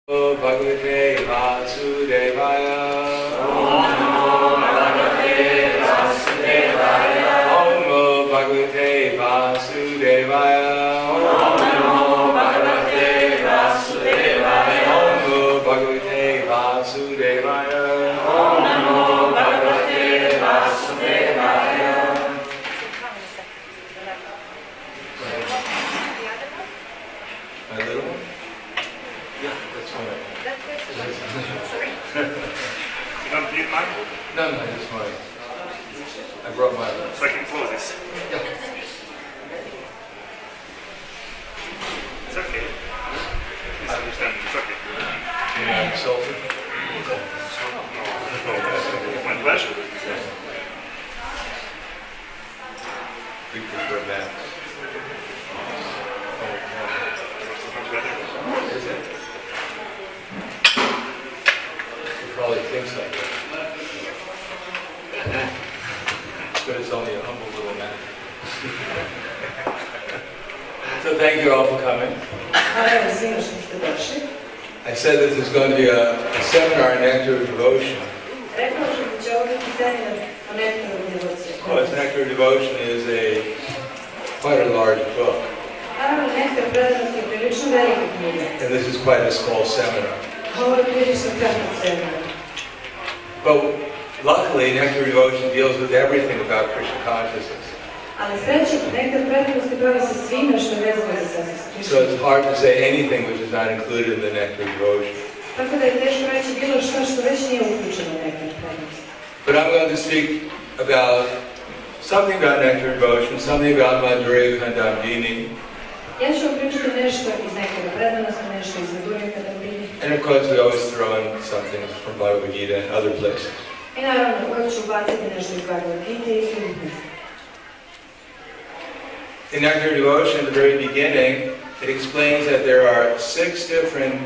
Bhagavate Vasudevaya. Om Namo Bhagavate Vasudevaya. Om Namo Bhagavate Vasudevaya. Om Namo Bhagavate Vasudevaya. Om Namo Bhagavate Vasudevaya. Om Namo Bhagavate Vasudevaya. My little one? Yeah, that's fine. Sorry. You don't need mine? No, just mine. I brought mine. So I can close this. Yeah. It's okay. Please understand. It's okay. You're not insulted? My pleasure. We prefer that. Much better. Is it? He probably thinks like that. But it's only a humble little man. So thank you all for coming. I said this is going to be a seminar on Nectar of Devotion. Because Nectar of Devotion is quite a large book. And this is quite a small seminar. But luckily, Nectar of Devotion deals with everything about Krishna consciousness. So it's hard to say anything which is not included in the Nectar of Devotion. But I'm going to speak about something about Nectar of Devotion, something about Madhurya Kandamdini. And of course we always throw in something from Bhagavad Gita and other places. In Nectar of Devotion, at the very beginning, it explains that there are 6 different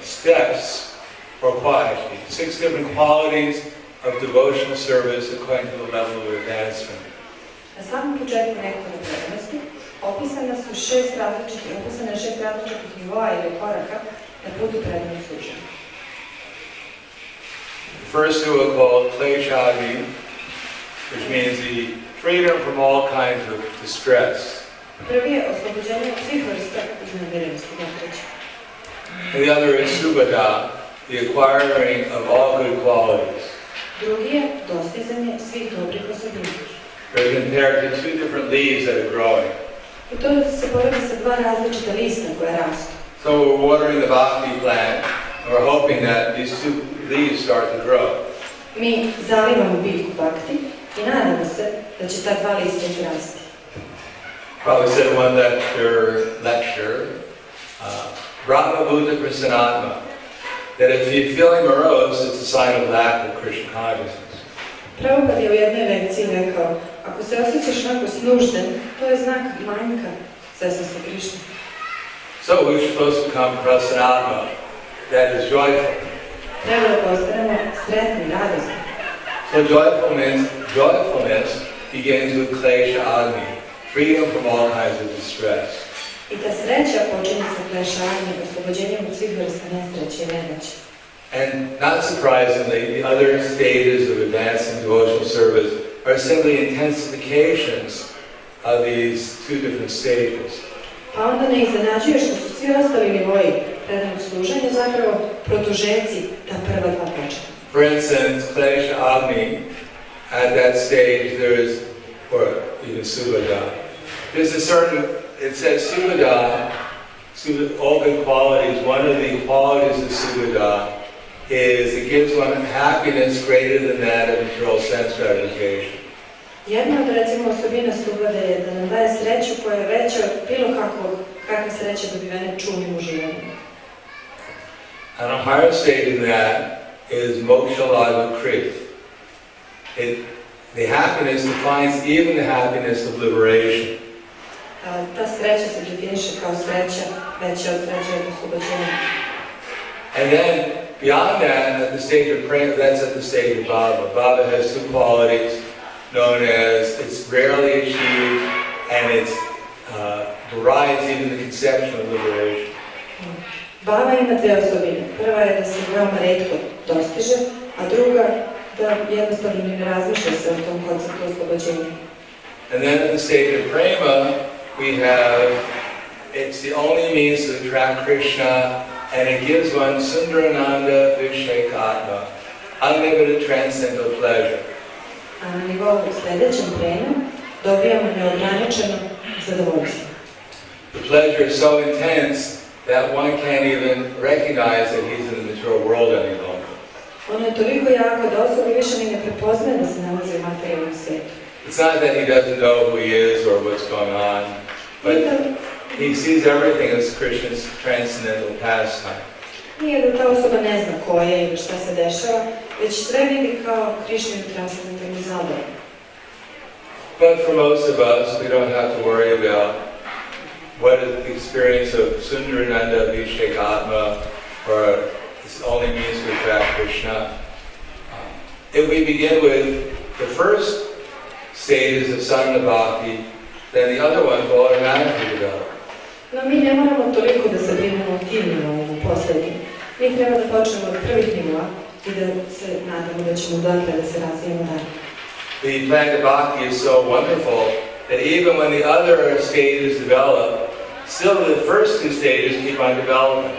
steps, or actually 6 different qualities of devotional service according to the level of advancement. Opisane su 6 različitih nivoa ili koraka na putu predanog služenja. First two are called kleshadi, which means the freedom from all kinds of distress. Prvi je oslobođenje od svih vrsta iznemirenosti. And the other is subhada, the acquiring of all good qualities. Drugi je dostizanje svih dobrih osobina. They're compared to 2 different leaves that are growing. I to se poredi sa 2 različita lista koja rastu. So we're watering the bhakti plant, and we're hoping that these 2 leaves start to grow. Mi zalivamo biljku bhakti i nadamo se da će ta 2 lista izrasti. Probably said in one lecture, Brahma Buddha Prasanatma, that if you're feeling morose, it's a sign of lack of Krishna consciousness. Prabhupada je u jednoj lekciji rekao, ako se osjećaš onako snužden, to je znak manjka svesnosti Krišne. So we're supposed to become prasanatma, that is joyful. Treba da postanemo sretni, radosni. So joyfulness begins with klesha agni, freedom from all kinds of distress. I ta sreća počinje sa klešanjem, oslobođenjem od svih vrsta nesreće i nedaće. And not surprisingly, the other stages of advancing devotional service are simply intensifications of these 2 different stages. Pa onda ne iznenađuje što su svi ostali nivoji predanog služenja zapravo produžeci ta prva 2 početna. For instance, klesha agni, at that stage there is, or even subhada, there's a certain, it says subhada, all good qualities, one of the qualities of subhada is it gives one happiness greater than that of material sense gratification. Jedna od recimo osobina subhade je da nam daje sreću koja je veća od bilo kakve sreće dobivene čulnim uživanjem. And a higher state in that is moksha lava kriti. The happiness defines even the happiness of liberation. Ta sreća se definiše kao sreća veća od sreće od oslobođenja. And then beyond that, at the stage of prema, that's at the stage of bhava. Bhava has 2 qualities known as it's rarely achieved and it's berides even the conception of liberation. Bhava ima dve osobine. Prva je da se veoma retko dostiže, a druga da jednostavno ne razmišlja se o tom konceptu oslobođenja. And then in the state of prema, we have, it's the only means to attract Krishna, and it gives one Sundarananda Vishekatma, unlimited transcendental pleasure. A na nivou sljedećem prema dobijamo neograničeno zadovoljstvo. The pleasure is so intense that one can't even recognize that he's in the material world any longer. Ono je toliko jako da osoba više ni ne prepoznaje da se nalazi u materijalnom svijetu. It's not that he doesn't know who he is or what's going on, but he sees everything as Krishna's transcendental pastime. Nije da ta osoba ne zna ko je ili šta se dešava, već sve vidi kao Krišninu transcendentalnu zabavu. But for most of us, we don't have to worry about what is the experience of Sundarananda Vishekatma or this only means to attract Krishna. If we begin with the first stages of sadhana bhakti, then the other ones will automatically develop. No mi ne moramo toliko da se brinemo o tim nivoima posljednjim. Mi treba da počnemo od prvih nivoa i da se nadamo da ćemo dotle da se razvijemo dalje. The plant of bhakti is so wonderful that even when the other stages develop, still the first two stages keep on developing.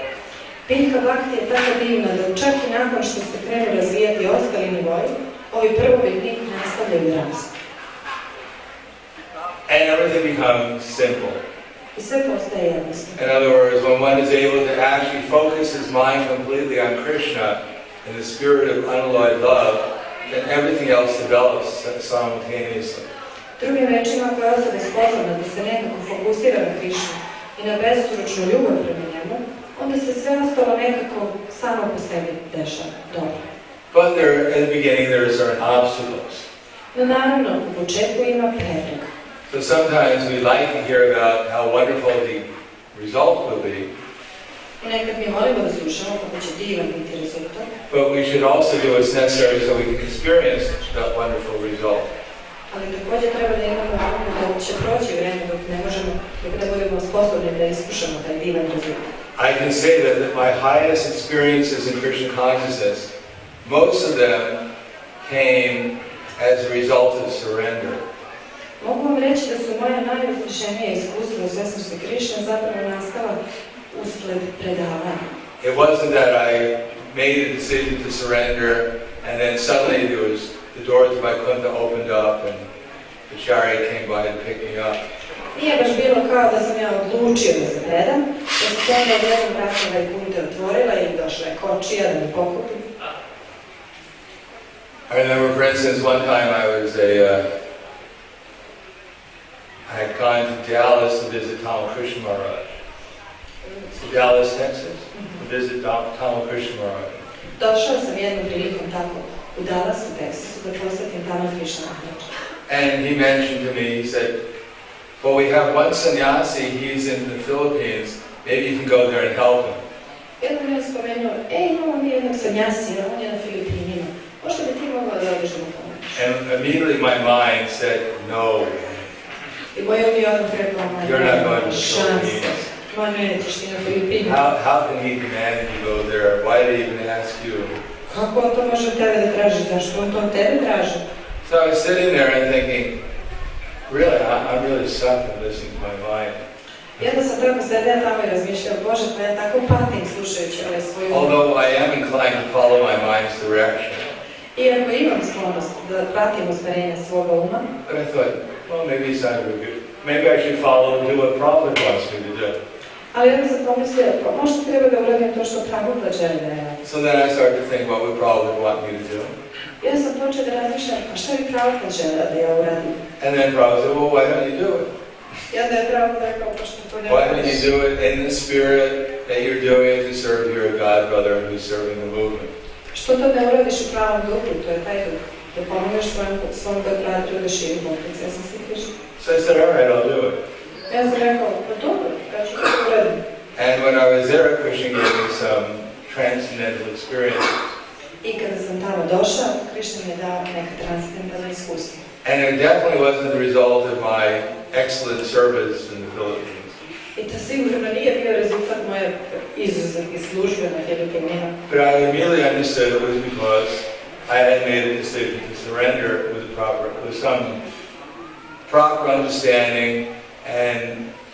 Biljka bhakti je tako divna da čak i nakon što se krenu razvijati ostali nivoji, ovi prvobitni nastavljaju rast. And everything becomes simple. I sve postaje jednostavno. In other words, when one is able to actually focus his mind completely on Krishna in the spirit of unalloyed love, then everything else develops simultaneously. Drugim rečima, ako je osoba sposobna da se nekako fokusira na Krišnu i na bezuročnu ljubav prema njemu, onda se sve ostalo nekako samo po sebi dešava. Dobro. But there, in the beginning, there are certain obstacles. No naravno, u početku ima prepreka. So sometimes we like to hear about how wonderful the result will be. I nekad mi volimo da slušamo kako će divan biti rezultat. But we should also do what's necessary so we can experience that wonderful result. Ali također treba da imamo naravno da će proći vreme dok ne budemo sposobni da iskušamo taj divan rezultat. I can say that my highest experiences in Krishna consciousness, most of them came as a result of surrender. Mogu vam reći da su moja najuzvišenija iskustva u svesnosti Krišne zapravo nastala usled predavanja. It wasn't that I made a decision to surrender and then suddenly the doors of Vaikuntha opened up and the chariot came by and picked me up. Nije baš bilo kao da sam ja odlučio da se predam, da su se onda odjednom vrata Vaikuntha otvorila i došla je kočija da me pokupi. I remember, for instance, one time I had gone to Dallas to visit Tamal Krishna Maharaj. Dallas, Texas, to visit Tamal Krishna Maharaj. Došao sam jednom prilikom tako u Dallas, u Teksasu, da posjetim Tamal Krishna Maharaj. And he mentioned to me, he said, well, we have one sannyasi, he's in the Philippines, maybe you can go there and help him. Jednom je spomenuo, imamo mi jednog sannyasija, on je na Filipinima. Možda bi ti mogla da odeš da mu pomoći? And immediately my mind said, no. I moj mi odmah rekao, You're not going to the Philippines. Ma nećeš ti na Filipine. How can he demand you go there? Why did he even ask you? Kako on to može od tebe da traži? Zašto on to od tebe traži? So I was sitting there and thinking, really, I'm really suffering listening to my mind. Jedno sam tako sedela tamo i razmišljala, Bože, pa ja tako patim slušajući ovaj svoju... Although I am inclined to follow my mind's direction. Iako imam sklonost da pratim usmerenje svoga uma, But I thought, well, maybe it's not very good. Maybe I should follow and do what Prabhupada wants me to do. ali onda sam pomislila, pa možda treba da uradim to što Prabhupada želi da ja radim. So then I started to think, what would Prabhupada want me to do? Ja sam počela da razmišljam, pa šta bi Prabhupada želeo da ja uradim? And then Prabhupada said, well, why don't you do it? I onda je Prabhupada rekao, pa što to ne Why don't radiš? you do it in the spirit that you're doing to serve your god brother who's serving the movement? Što to ne uradiš u pravom duhu, to je taj duh. Da pomožeš svom bratu da širi poklice, ja sam se križila. So I said, all right, I'll do it. Ja sam rekao, pa dobro, ja ću to uradim. And when I was there, Krishna gave me some transcendental experiences. I kada sam tamo došao, Krišna mi je dao neka transcendentalna iskustva. And it definitely wasn't the result of my excellent service in the Philippines. I I to sigurno nije bio rezultat moje izuzetne službe na Filipinima. But I immediately understood it was because I had made a decision to surrender with some proper understanding and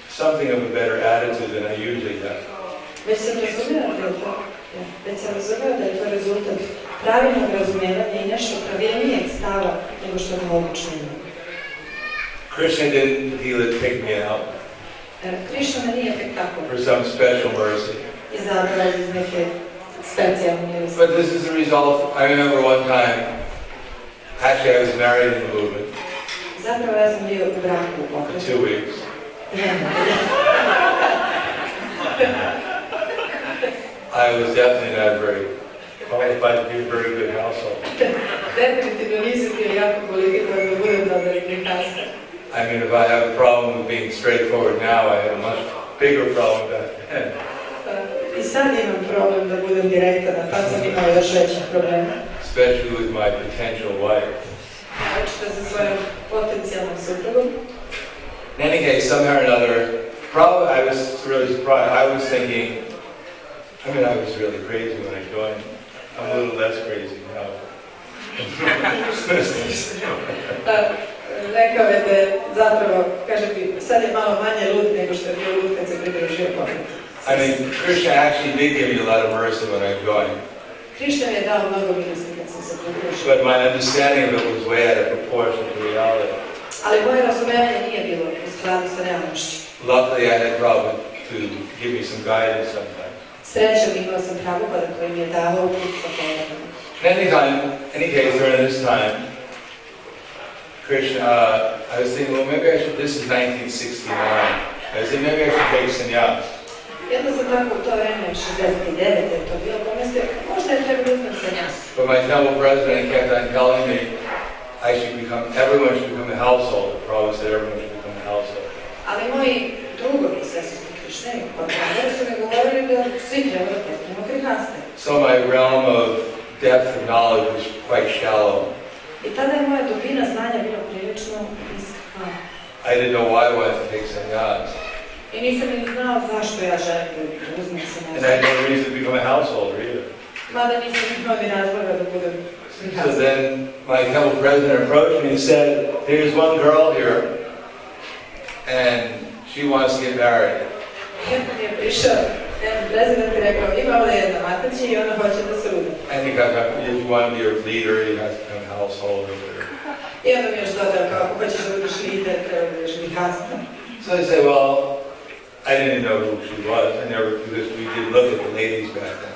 something of a better attitude than I usually have. Već sam razumela da je to rezultat pravilnog razumijevanja i nešto pravilnijeg stava nego što ga obično imam. Krishna didn't feel it pick me out Krishna me nije tek tako for some special mercy. izabrao iz neke specijalne milosti. But this is the result. I remember one time, actually I was married in the movement Zapravo ja sam bio u braku u for pokretu. 2 weeks. I was definitely not very qualified to be a very good household. Definitivno nisam bio jako legitiman da budem dobar igrikasta. I mean, if I have a problem with being straightforward now, I had a much bigger problem back then. I sad imam problem da budem direktan, a tad sam imao još većih problema. Especially with my potential wife. Očito sa svojom potencijalnom suprugom. In any case, somehow or another, probably I was really surprised. I was thinking, I mean, I was really crazy when I joined. I'm a little less crazy now. Rekao je da je zapravo, kaže bi, sad je malo manje lud nego što je bio lud kad se pridružio pokretu. I mean, Krishna actually did give me a lot of mercy when I joined. Krishna mi je dao mnogo milosti kad sam se pridružio. But my understanding of it was way out of proportion to reality. Ali moje razumevanje nije bilo u skladu sa realnošću. Luckily, I had Prabhupada to give me some guidance sometimes. Srećom imao sam Prabhupada koji mi je davao uputstva povedama. In any case, during this time, Krishna, I was thinking, well, maybe I should, this is 1969, I was thinking maybe I should take sannyas. Jedno sam tako u to vreme, 69. je to bilo, pomislio, možda je treba uzmem sannyas. But my temple president kept on telling me everyone should become a household. Prabhupada said everyone should become a household. Ali moji drugovi, sestri Krišne, su mi govorili da svi treba da postanu krihasta. So my realm of depth of knowledge was quite shallow. I tada je moja dubina znanja bila prilično niska. I didn't know why I wanted to take sannyas. I nisam ni znao zašto ja želim da uzmem sannyas. And I had no reason to become a householder either. Mada nisam imao ni razloga da budem So krihasta. then my temple president approached me and said, there's one girl here and she wants to get married. Jednom je prišao, jedan prezident je rekao, ima ovdje jedna mataći i ona hoće da se uda. I think if you want to be a leader, you have to become a householder. I onda mi još dodao, kao ako hoćeš da budeš lider, treba da budeš krihasta. So I said, well, I didn't know who she was. Because we did look at the ladies back then.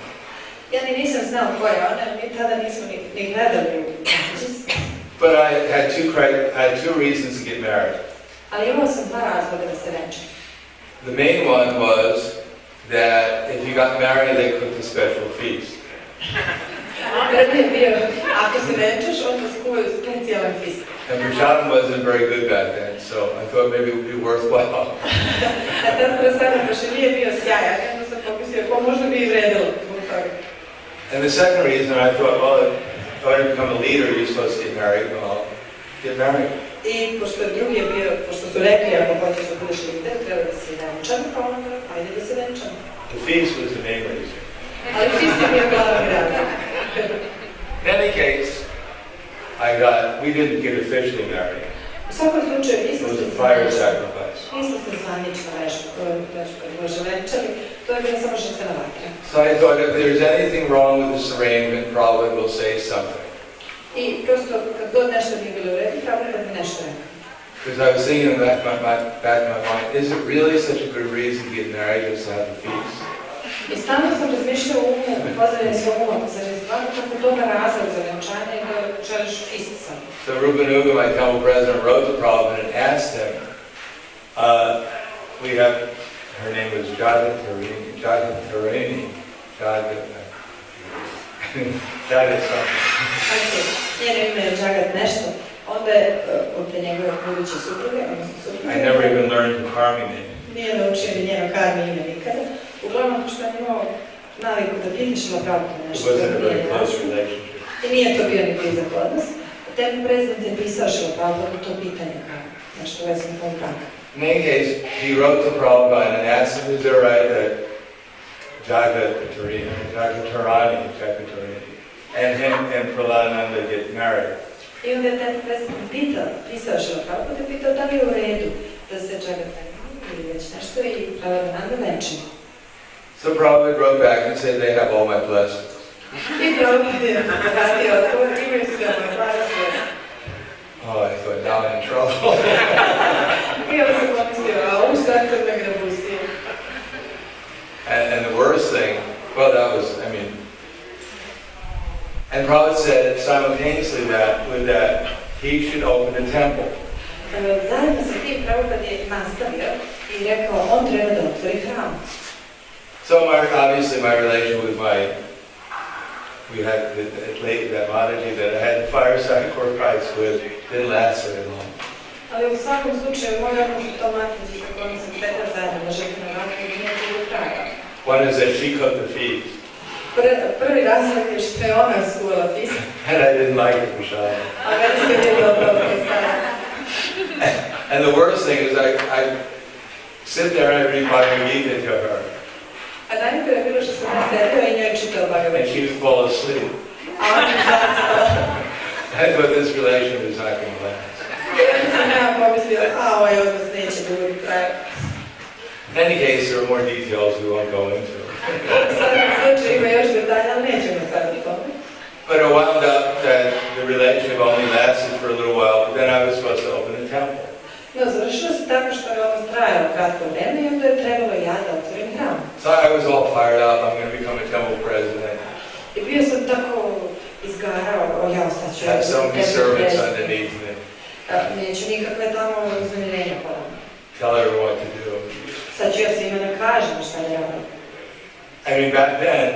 Ja ni nisam znao ko je ona, mi tada nismo ni gledali u mataći. But I had two reasons to get married. Ali imao sam dva razloga da se venčam. The main one was that if you got married, they cooked a special feast. Prvi je bio, ako se venčaš, onda se kuvaju specijalan fist. And Prahladananda wasn't very good back then, so I thought maybe it would be worthwhile. A tad Prahladananda baš i nije bio sjajan, onda sam pomislio, ko možda bi i vredilo zbog toga. And the second reason, I thought, well, if I want to become a leader, you're supposed to get married. Well, get married. I pošto drugi je bio, pošto su rekli, ako hoćeš da budeš lider, treba da se venčam, pa onda, ajde da se venčam. The feast was the main reason. Ali fist je bio glavni razlog. In any case, we didn't get officially married. U svakom slučaju, It was a fire sacrifice. nismo se zvanično venčali, to je bila samo žrtvena vatra. So I thought if there's anything wrong with this arrangement, Prabhupada will say something. I prosto, kad god nešto nije bilo u redu, Prabhupada mi nešto rekao. Because I was thinking in the back of my mind, is it really such a good reason to get married just to have a feast? I stalno sam razmišljao u umu, pozadnje svog uma, zar je stvarno tako dobar razlog za venčanje da želiš fist sam. So Rupanuga, my temple president, wrote to Prabhupada and asked him, her name was Jagatarini, Jagat something. Njeno ime je Jagat nešto, onda je od te njegove buduće supruge, odnosno supruge. I never even learned the karmi name. Nije naučio ni njeno karmi ime nikada. Uglavnom, što je imao naviku da pitaš na Prabhupada It nešto. wasn't a very close relationship. I nije to bio ni blizak odnos. Temple prezident je pisao Šila Prabhupada to pitanje kao nešto vezano kao braka. In any case, he wrote to Prabhupada and asked him, is there right that Jagatarani, and him and Prahladananda get married? I onda je taj pisao Šrila Prabhupada, pitao da li je u redu da se Jagatarani ili već nešto i Prahladananda veči. So Prabhupada wrote back and said, they have all my blessings. I Prabhupada je vratio odgovor, imaju sve moje blagoslove. Oh, I thought, now I'm in trouble. I onda sam pomislio, a u sad sam me grabustio. And the worst thing, well, that was, I mean, and Prabhupada said simultaneously with that he should open a temple. Zajedno sa tim Prabhupada je nastavio i rekao, on treba da otvori hram. So obviously my relation with we had that Mataji that I had the fireside course with didn't last very long. Ali u svakom slučaju, moj odnos u tom Mataji sa kojom sam sedla zajedno na žrtvenu vakru nije bilo traga. One is that she cooked the feast. Prvi razlog je što je ona skuvala feast. And I didn't like it, Michelle. A meni se nije dobro predstavljala. And the worst thing is I sit there and I read Bhagavad Gita to her. A najgore je bilo što sam ja sedila i njoj čitao Bhagavad And she Gita. would fall asleep. A ona je zaspala. I thought this relation was not going to last. I onda sam ja pomislila, a ovaj odnos neće dugo trajati. In any case, there are more details we won't go into. U svakom slučaju ima još detalja, ali nećemo sad o tome. But it wound up that the relationship only lasted for a little while, but then I was supposed to open a temple. No, završilo se tako što je odnos trajao kratko vreme i onda je trebalo ja da otvorim hram. So I was all fired up, I'm going to become a temple president. I bio sam tako izgarao, ja sad ću Have so many servants underneath me. Neću nikakve tamo uznemirenja podam. Tell everyone what to do. Sad ću ja svima da kažem šta da radim. I mean, back then,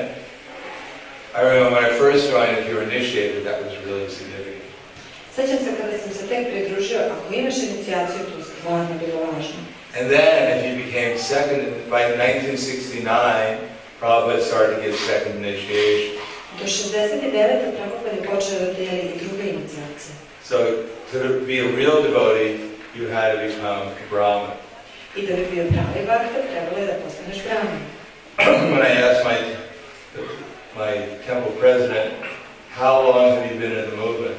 I remember when I first joined, if you were initiated, that was really significant. Sećam se kada sam se tek pridružio, ako imaš inicijaciju, to je stvarno bilo važno. And then, if you became second, by 1969, Prabhupada started to give second initiation. Do 69. Prabhupada je počeo da dijeli i druge inicijacije. So, to be a real devotee, you had to become a Brahmin. I da bi bio pravi bhakta, trebalo je da postaneš brahmin. When I asked my temple president, how long have you been in the movement?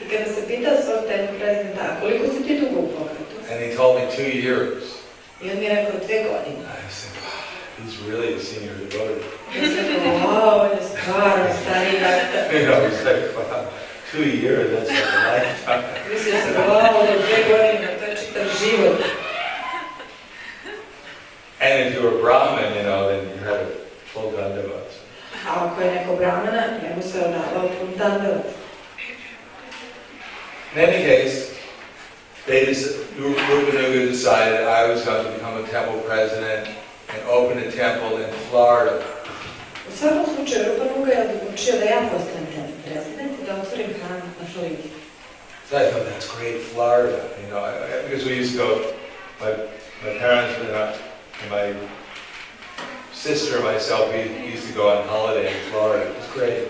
I kada se pitao svog temnog prezidenta, a koliko si ti dugo u pokretu? And he told me 2 years. I on mi je rekao 2 godine. I said, wow, he's really a senior devotee. I sam rekao, wow, on je stvarno stariji bhakta. You know, it's like, wow, 2 years, that's like a lifetime. Mislio sam, wow, 2 godine, to je čitav život. And if you were Brahmin, you know, then you had a full dandavat. A ako je neko brahmana, njemu se odavao pun dandavat. In any case, Rupanuga decided I was going to become a temple president and open a temple in Florida. U svakom slučaju, Rupanuga je odlučio da ja postanem temni prezident i da otvorim hram na Floridi. So I thought, that's great, Florida, you know, because we used to go, my parents and my sister and myself, we used to go on holiday in Florida. It was great.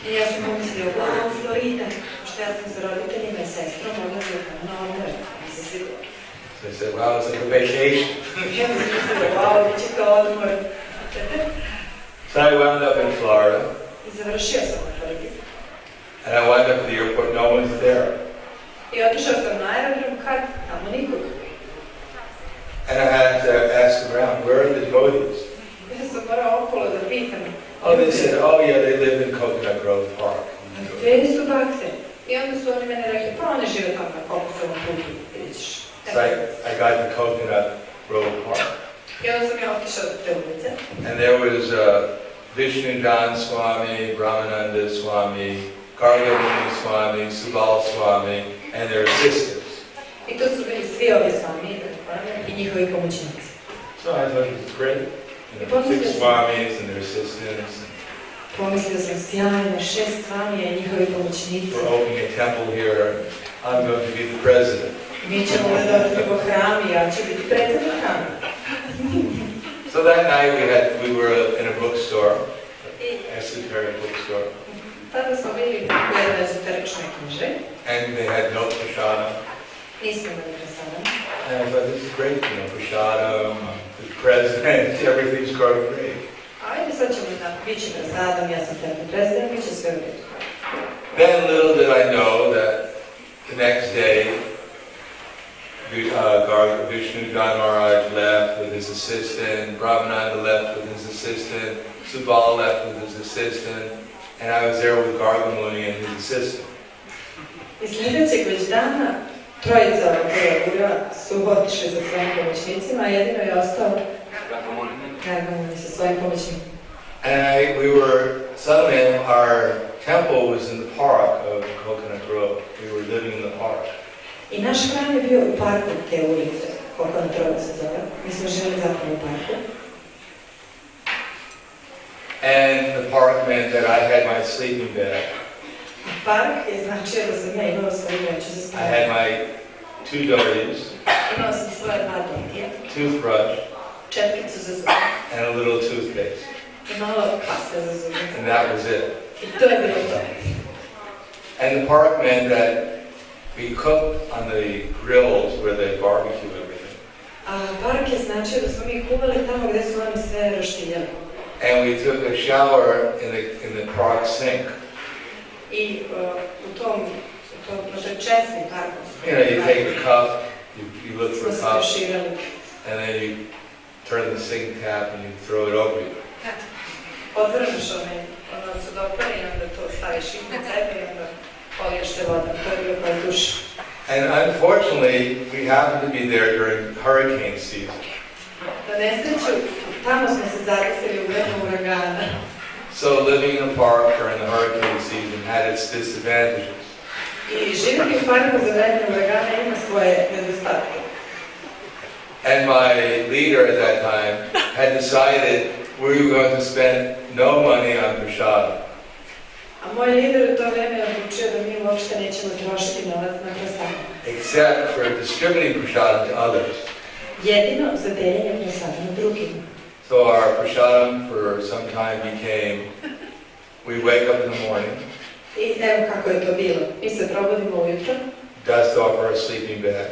I ja sam pomislio, wow, Florida, pošto ja sam sa roditeljima i sestrom odlazio na odmor, nisam sigurno. So I said, wow, it's like a vacation. Ja sam mislio, wow, bit će kao odmor. So I wound up in Florida, I završio sam na Floridi. and I wound up at the airport, no one's there. I otišao sam na aerodrom kad tamo nikoga. And I had to ask around, where are the devotees? Ja sam morao okolo da pitam. Oh, they said, oh yeah, they live in Coconut Grove Park. Gdje su bakte? I onda su oni mene rekli, pa oni žive tamo na Kokosovom putu, vidiš. So I got to Coconut Grove Park. I onda sam ja otišao do te ulice. And there was Vishnudan Swami, Brahmananda Swami, Gargamuni Swami, Subal Swami, and their assistants. I to su bili svi ovi svami i njihovi pomoćnici. So I thought it was great. You know, 6 Swamis and their assistants. Pomislio sam sjajno, 6 svamija i njihovi pomoćnici. We're opening a temple here. I'm going to be the president. Mi ćemo da otvorimo hram i ja ću biti predsjednik hrama. So that night we were in a bookstore, esoteric bookstore. Tada smo bili u jednoj ezoteričnoj knjiži. And they had no prashana. I Nismo imali prasadam. And I thought, this is great, you know, prasadam, the president, everything's going great. Ajde, sad ćemo da bit će prasadam, ja sam tamo prezident, bit će sve u redu. Then little did I know that the next day, Vishnu John Maharaj left with his assistant, Brahmananda left with his assistant, Subal left with his assistant, and I was there with Garga Muni and his assistant. I sljedećeg već dana trojica gura su otišli sa svojim pomoćnicima, a jedino je ostao Garga Muni sa svojim pomoćnicima. And suddenly our temple was in the park of Coconut Grove. We were living in the park. I naš hram je bio u parku te ulice, Coconut Grove se zove. Mi smo živjeli zapravo u parku. And the park meant that I had my sleeping bag. Park je značio da sam ja imala svoju vreću za I spavanje. had my 2 doties, Imala sam svoje 2 dotije, toothbrush, četkicu za zube and a little toothpaste. i malo paste za zube. And that was it. I to je bilo to. And the park meant that we cooked on the grills where they barbecue everything. A park je značio da smo mi kuvali tamo gdje su oni sve roštiljali. And we took a shower in the park sink. I na toj česmi parku smo You know, you take the cup, you look for a se cup, proširali. and then you turn the sink tap and you throw it over you. Odvrneš ono sudopar i onda to staviš na sebe i onda poliješ se vodom. To je bilo kao duš. And unfortunately, we happened to be there during hurricane season. Na nesreću, tamo smo se zadesili u vremenu uragana. So living in a park during the hurricane season had its disadvantages. I živjeti u parku za vreme uragana ima svoje nedostatke. And my leader at that time had decided we were going to spend no money on prasadam. A moj lider u to vreme je odlučio da mi uopšte nećemo trošiti novac na prasadam. Except for distributing prasadam to others. Jedino za deljenje prasadama drugima. So our prasadam for some time became, we wake up in the morning, I evo kako je to bilo. Mi se probudimo ujutro, dust off our sleeping bag,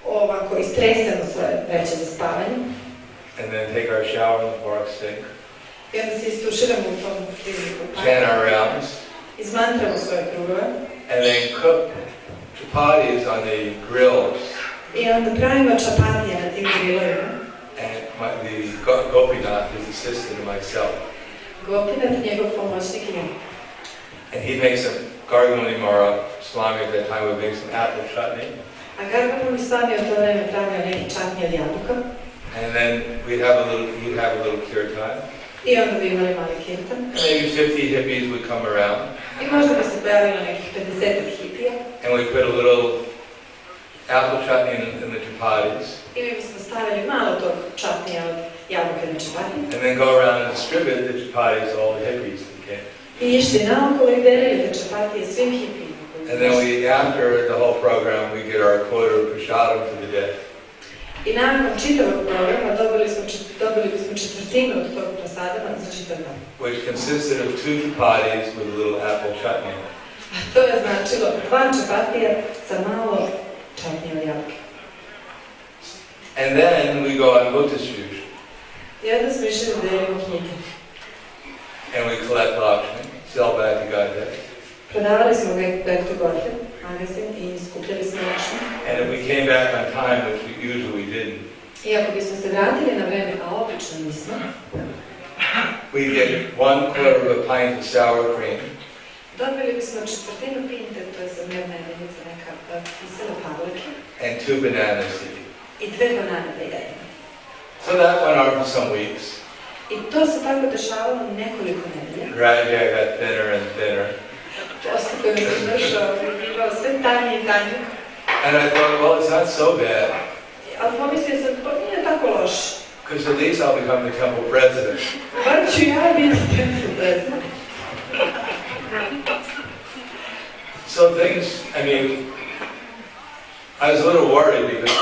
ovako istresemo svoje vreće za spavanje and then take our shower in the park sink, i onda se istuširamo u tom fiziku chant parku, our rounds, izmantramo svoje krugove and then cook chapatis on the grills. i onda pravimo čapatije na tim grilovima. And the Gopinath, his assistant, and myself. Gopinath, njegov pomoćnik i ja. And he'd make some, Gargamuni Maharaj Swami at that time would make some apple chutney. A Gargamuni Swami u to vreme pravio neki čatnji od jabuka. And then he'd have a little kirtan. I onda bi imali mali kirtan. And maybe 50 hippies would come around. I možda bi se pojavilo nekih 50 hipija. And we put a little apple chutney in the chapatis. I mi bismo stavili malo tog čatnija od jabuke na čapati. And then go around and distribute the chapatis to all the hippies that came. I išli naokolo i delili te čapatije svim hipijima. And then after the whole program, we get our quota of prasadam for the day. I nakon čitavog programa dobili bismo četvrtinu od tog prasadama za čitav dan. Which consisted of 2 chapatis with a little apple chutney. A to je značilo 2 čapatija sa malo čatnje od jabuke. And then we go on book distribution. I onda smo išli da delimo knjige. And we collect Lakshmi, sell back to Godhead. Prodavali smo Back to Godhead magazin i skupljali smo Lakshmi. And if we came back on time, which we usually didn't, I ako bismo se vratili na vreme, a obično nismo, we get 1/4 of a pint of sour cream, dobili bismo četvrtinu pinte, to je za dnevna jedinica neka kisele pavlike, and 2 bananas to eat. i 2 banane da jedemo. So that went on for some weeks. I to se tako dešavalo nekoliko nedelja. Gradually I got thinner and thinner. Postupno mi sam došao i bilo sve tanje i tanje. And I thought, well, it's not so bad, Ali pomislio sam, to nije tako loše. because at least I'll become the temple president. Bar ću ja biti temple president. So things, I mean, I was a little worried because,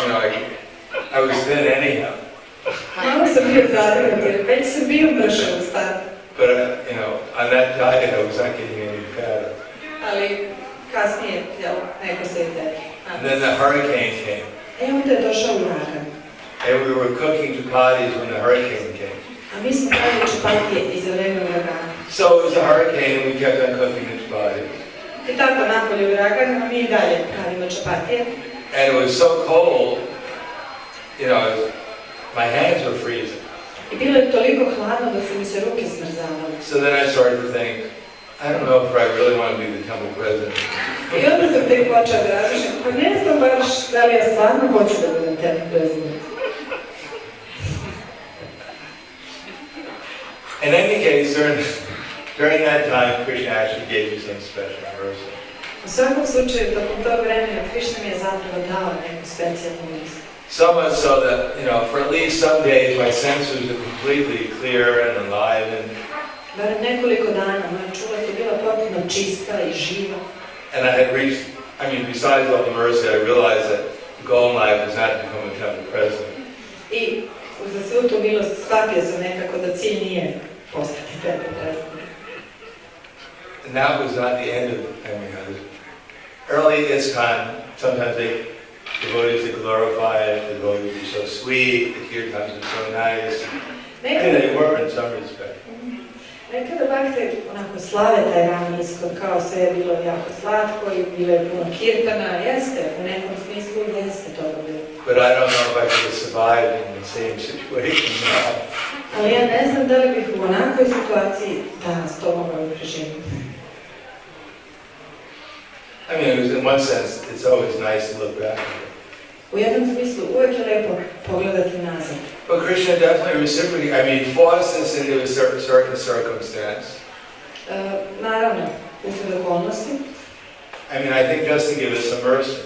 I was thin anyhow. Malo sam bio zadrgan jer već sam bio mršao u startu. But, on that diet I was not getting any fatter. Ali kasnije, neko se ide And then the hurricane came. I onda je došao uragan. And we were cooking chapatis when the hurricane came. A mi smo pravili čapatije i za vreme uragana. So it was a hurricane and we kept on cooking the chapatis. I tako napolje uragan, a mi i dalje pravimo čapatije. And it was so cold, you know, my hands were freezing. I bilo je toliko hladno da su mi se ruke smrzavale. So then I started to think, I don't know if I really want to be the temple president. I onda sam tek počela da razmišljam, pa ne znam baš da li ja stvarno hoću da budem temple president. In any case, during that time, Krishna actually gave me some special mercy. U svakom slučaju, tokom tog vremena, Krishna mi je zapravo dao neku specijalnu milost. So much so that, you know, for at least some days, my senses were completely clear and alive. And Barem nekoliko dana, moja čula su bila potpuno čista i živa. I had reached, I mean, besides all the mercy, I realized that the goal in life is not to become a temple president. I za svu tu milost shvatio sam nekako da cilj nije postati temple president. And that was not the end of, I mean, early ISKCON, sometimes devotees that glorify it, the devotees are so sweet, the kirtans are so nice. And they were in some respect. Nekada bakte onako slave taj rani iskon, kao sve je bilo jako slatko i bilo je puno kirtana, jeste, u nekom smislu jeste toga bilo. But I don't know if I could have survived in the same situation now. Ali ja ne znam da li bih u onakoj situaciji danas to mogla preživjeti. I mean, in one sense, it's always nice to look back. U jednom smislu uvijek je lepo pogledati nazad. But Krishna definitely reciprocated. I mean, forced us into a certain circumstance. Naravno, usred okolnosti. I mean, I think just to give us some mercy.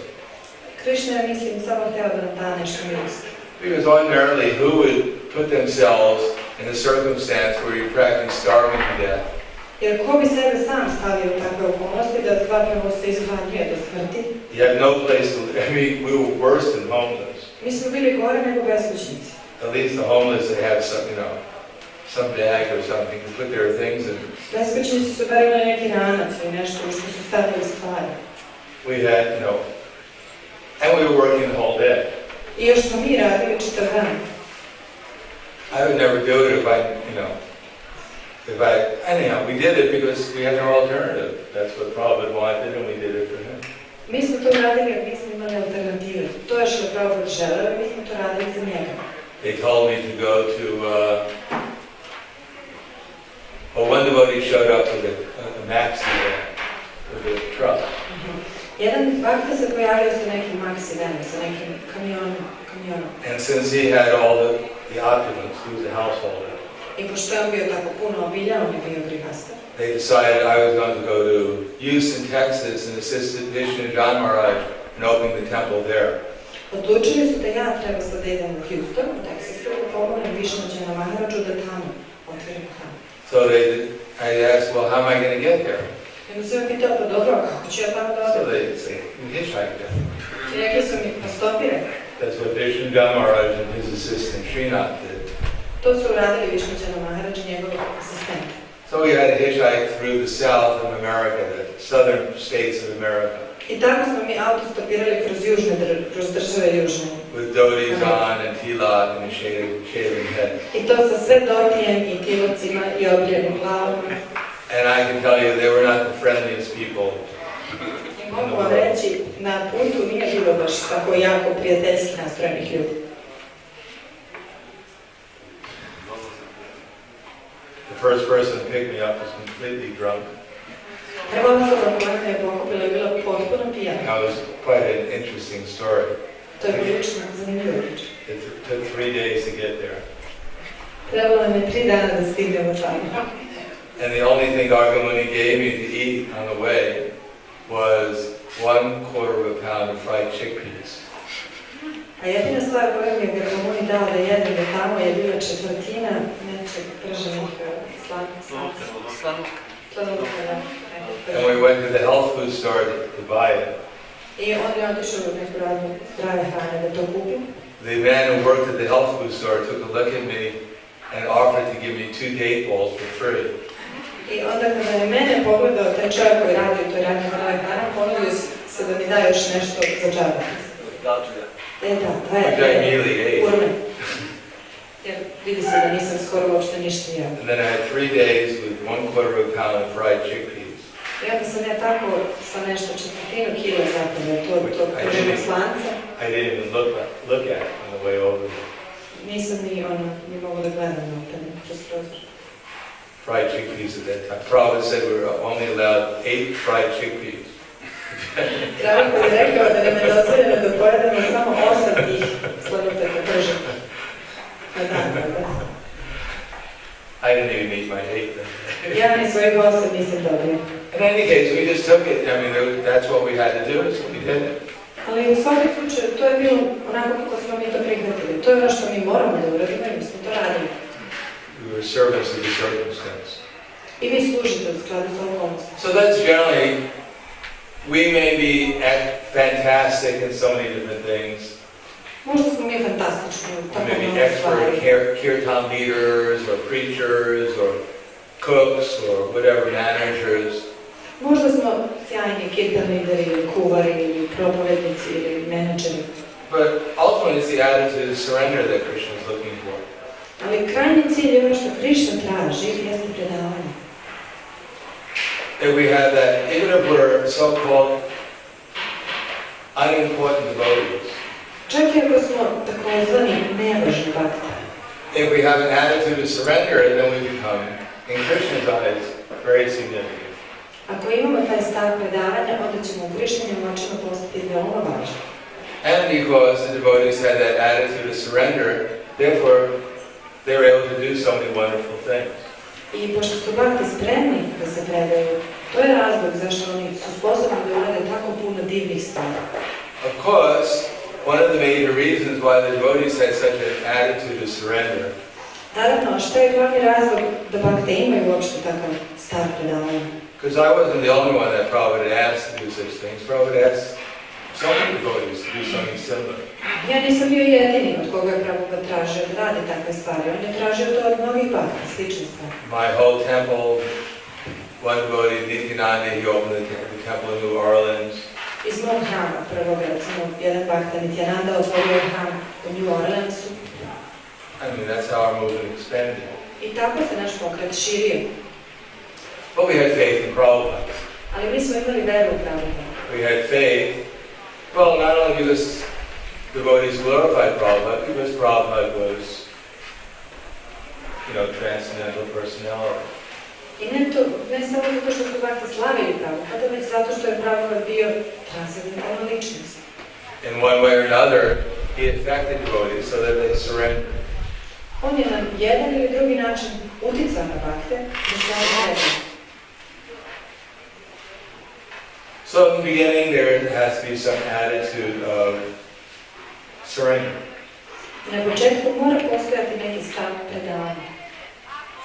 Krishna je, mislim, samo htio da nam da nešto milosti. Because ordinarily, who would put themselves in a circumstance where you're practically starving to death? Jer ko bi sebe sam stavio u takve okolnosti da zapravo se izhladnjuje do smrti? You have no place to live. I mean, we were worse than homeless. Mi smo bili gore nego beskućnici. At least the homeless, they have some, you know, some bag or something to put their things in. Beskućnici su bar imali neki ranac ili nešto u što su stavili stvari. We had, you know, and we were working the whole day. I još smo mi radili čitav dan. I would never do it if I, you know, anyhow, we did it because we had no alternative. That's what Prabhupada wanted, and we did it for him. Mi smo to radili jer nismo imali alternative. To je što Prabhupada želeo i mi smo to radili za njega. They told me to go to, well, one devotee showed up with a maxi with a truck. Jedan bhakta se pojavio sa nekim maxi vanom, sa nekim kamionom. And since he had all the opulence, he was a householder. I pošto je on bio tako puno obiljan, on je bio grihasta. They decided I was going to go to Houston, Texas, and assist Vishnu and John Maharaj in opening the temple there. Odlučili su da ja treba sad da idem u Houston, u Texasu, da pomognem Višnadžana Maharadžu da tamo otvorim hram. So I asked, well, how am I going to get there? I onda sam me pitao, pa dobro, kako ću ja tamo da So odem? they say, we hitchhike there. I rekli su mi, pa stopire. That's what Vishnu and John Maharaj and his assistant Srinath did. To su uradili Višnadžana Maharadža, njegov asistent. So we had to hitchhike through the south of America, the southern states of America. I tako smo mi auto stopirali kroz države južne. With doties on and tilak and a shaving head. I to sa sve dotijem i tilocima i obljenim glavom. And I can tell you, they were not the friendliest people. I mogu vam reći, na putu nije bilo baš tako jako prijateljski nastrojenih ljudi. The first person to pick me up was completely drunk. Prva osoba koja me je pokupila je bila potpuno pijana. That was quite an interesting story. To je prilično zanimljivo priča. It took 3 days to get there. Trebalo je 3 dana da stignemo tamo. And the only thing Gargamuni gave me to eat on the way was 1/4 pound of fried chickpeas. A jedina stvar koju mi je Gargamuni dao da jedem do tamo je bila 1/4 nečeg prženih slanuka. And we went to the health food store to buy it. I onda je otišao u neku radnju zdrave hrane da to kupim. The man who worked at the health food store took a look at me and offered to give me 2 date balls for free. I onda kada je mene pogledao taj čovjek koji radi u toj radnji zdrave hrane, ponudio se da mi da još nešto za džabe. Dačulja. Da, Which I immediately ate. urme. Jer vidi se da nisam skoro uopšte ništa jeo. And then I had 3 days with 1/4 of a pound of fried chickpeas. I onda sam ja tako sa nešto 1/4 kila zapravo, to prženog slanca. I didn't even look at it on the way over there. Nisam ni mogu da gledam na opet, kroz prozor. Fried chickpeas at that time. Prabhupada said we were only allowed 8 fried chickpeas. Prabhupada je rekao da nam je dozvoljeno da pojedemo samo 8 tih slanutaka prženog. Na dan, da. I didn't even eat my 8 then. Ja ni svojeg 8 nisam dobio. In any case, we just took it. I mean, that's what we had to do, so we did it. Ali u svakom slučaju, to je bilo onako kako smo mi to prihvatili. To je ono što mi moramo da uradimo i mi smo to radili. We were servants of the circumstance. I vi služite u skladu sa okolnosti. So that's generally, we may be fantastic in so many different things. Možda smo mi fantastični u tako Maybe mnogo expert stvari. kirtan leaders or preachers or cooks or whatever, managers. Možda smo sjajni kirtan lideri ili kuvari ili propovednici ili menadžeri. But ultimately it's the attitude of surrender that Krishna is looking for. Ali krajnji cilj je ono što Krishna traži, jeste predavanje. That we have that, even if we're so-called unimportant devotees, Čak i ako smo takozvani nevažni bakta. if we have an attitude of surrender, then we become, in Krishna's eyes, very significant. Ako imamo taj stav predavanja, onda ćemo u Krišninim očima postati veoma važni. And because the devotees had that attitude of surrender, therefore they were able to do so many wonderful things. I pošto su bakti spremni da se predaju, to je razlog zašto oni su sposobni da urade tako puno divnih stvari. Of course, one of the major reasons why the devotees had such an attitude of surrender Naravno, što je glavni razlog da bakte imaju uopšte takav stav predavanja? because I wasn't the only one that Prabhupada asked to do such things. Prabhupada asked so many devotees to do something similar. Ja nisam bio jedini od koga je Prabhupada tražio da radi takve stvari. On je tražio to od mnogih bakta, slične stvari. My whole temple, one devotee, Nityananda, he opened the temple in New Orleans. Iz mog hrama, prvog, recimo, jedan bakta Nityananda otvorio hram u New Orleansu. I mean, that's how our movement expanded. I tako se naš pokret širio. But we had faith in Prabhupada. Ali mi smo imali veru u Prabhupada. We had faith, well, not only because devotees glorified Prabhupada, because Prabhupada was, transcendental personality. I ne samo zato što su bakti slavili Prabhupada, već zato što je Prabhupada bio transcendentalna ličnost. In one way or another, he affected devotees so that they surrendered. On je na jedan ili drugi način uticao na bakte da se oni predaju. So in the beginning, there has to be some attitude of surrender. Na početku mora postojati neki stav predavanja.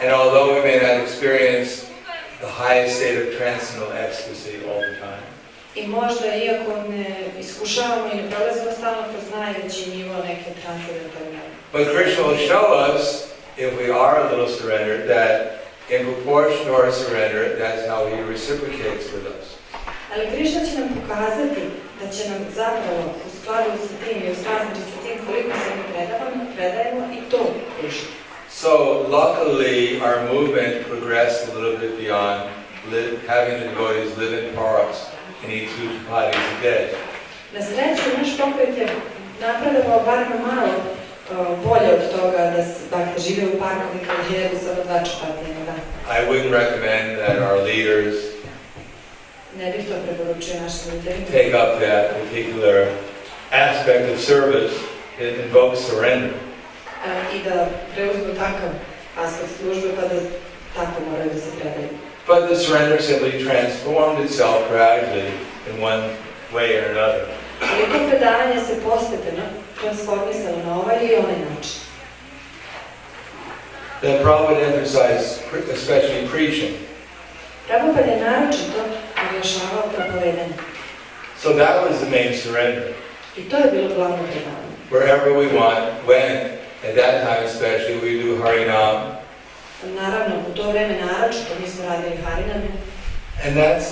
And although we may not experience the highest state of transcendental ecstasy all the time, I možda, iako ne iskušavamo i ne prolazimo stalno kroz najveći nivo neke transcendentalne. but Krishna will show us, if we are a little surrendered, that in proportion to our surrender, that's how he reciprocates with us. Ali Krishna će nam pokazati da će nam zapravo u skladu sa tim i u skladu sa tim koliko se mi predajemo i to pružiti. So luckily, our movement progressed a little bit beyond having the devotees live in parks and eat 2 chapatis a day. Na sreću, naš pokret je napredovao bar malo bolje od toga da bakte žive u parku i kad jedu samo 2 čapatije na dan. I wouldn't recommend that our leaders Ne bih to preporučio našim liderima. take up that particular aspect of service that invokes surrender. I da preuzmu takav aspekt službe pa da tako moraju da se predaju. But the surrender simply transformed itself gradually in one way or another. Ali to predavanje se postepeno transformisalo na ovaj i onaj način. Then Prabhupada emphasized especially preaching. Prabhupada je naročito naglašavao propovedanje. So that was the main surrender. I to je bilo glavno predavanje. Wherever we went, at that time especially, we do Harinam. Naravno, u to vreme naročito mi smo radili hariname. And that's,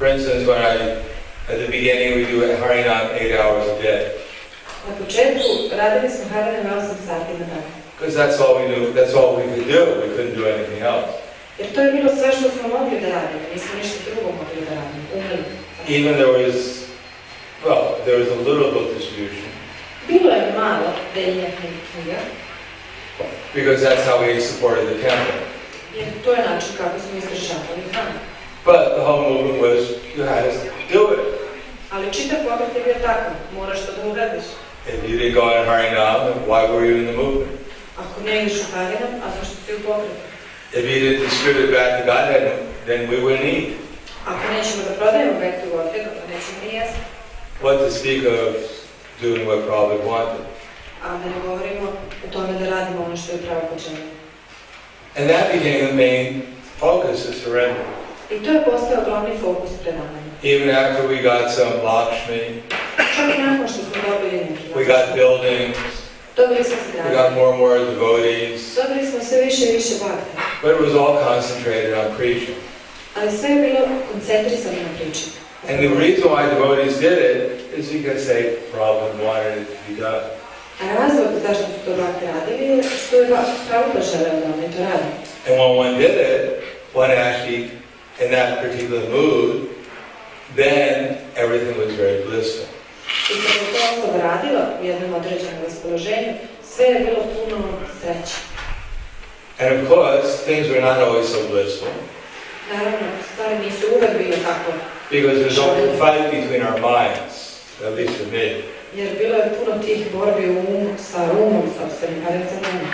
For instance, at the beginning we do Harinam 8 hours a day. Na početku radili smo Harinam 8 sati na dan. Because that's all we knew, that's all we could do. We couldn't do anything else. Jer to je bilo sve što smo mogli da radimo, nismo ništa drugo mogli da radimo, umeli. Even there was a little book distribution. Bilo je malo deljenja knjiga. Because that's how we supported the temple. Jer to je način kako smo izdržavali hranu. But the whole movement was, you had to do it. Ali čitav pokret je bio tako, moraš to da uradiš. If you didn't go in Harinam, why were you in the movement? Ako ne ideš u Harinam, a zašto si u pokretu? If you didn't distribute back to Godhead, then we wouldn't eat. Ako nećemo da prodajemo back to Godhead, onda nećemo ni jesti. What to speak of doing what Prabhupada wanted. A da ne govorimo o tome da radimo ono što je pravo počinjeno. And that became the main focus of surrender. I to je postao glavni fokus predavanja. Even after we got some Lakshmi, Čak i nakon što smo dobili neki we got buildings, dobili smo we zgrade, got more and more devotees, dobili smo sve više i više bakta. but it was all concentrated on preaching. Ali sve je bilo koncentrisano na priči. And the reason why devotees did it is because Prabhupada wanted it to be done. A razlog zašto su to bakti radili je što je Prabhupada želeo da oni to radi. And when one did it, one actually, in that particular mood, then everything was very blissful. I kad je to osoba radila u jednom određenom raspoloženju, sve je bilo puno sreće. And of course, things were not always so blissful. Naravno, stvari nisu uvek bile tako. Because there's always a fight between our minds, at least for me. Jer bilo je puno tih borbi sa umom, sopstvenim, barem sa mnom.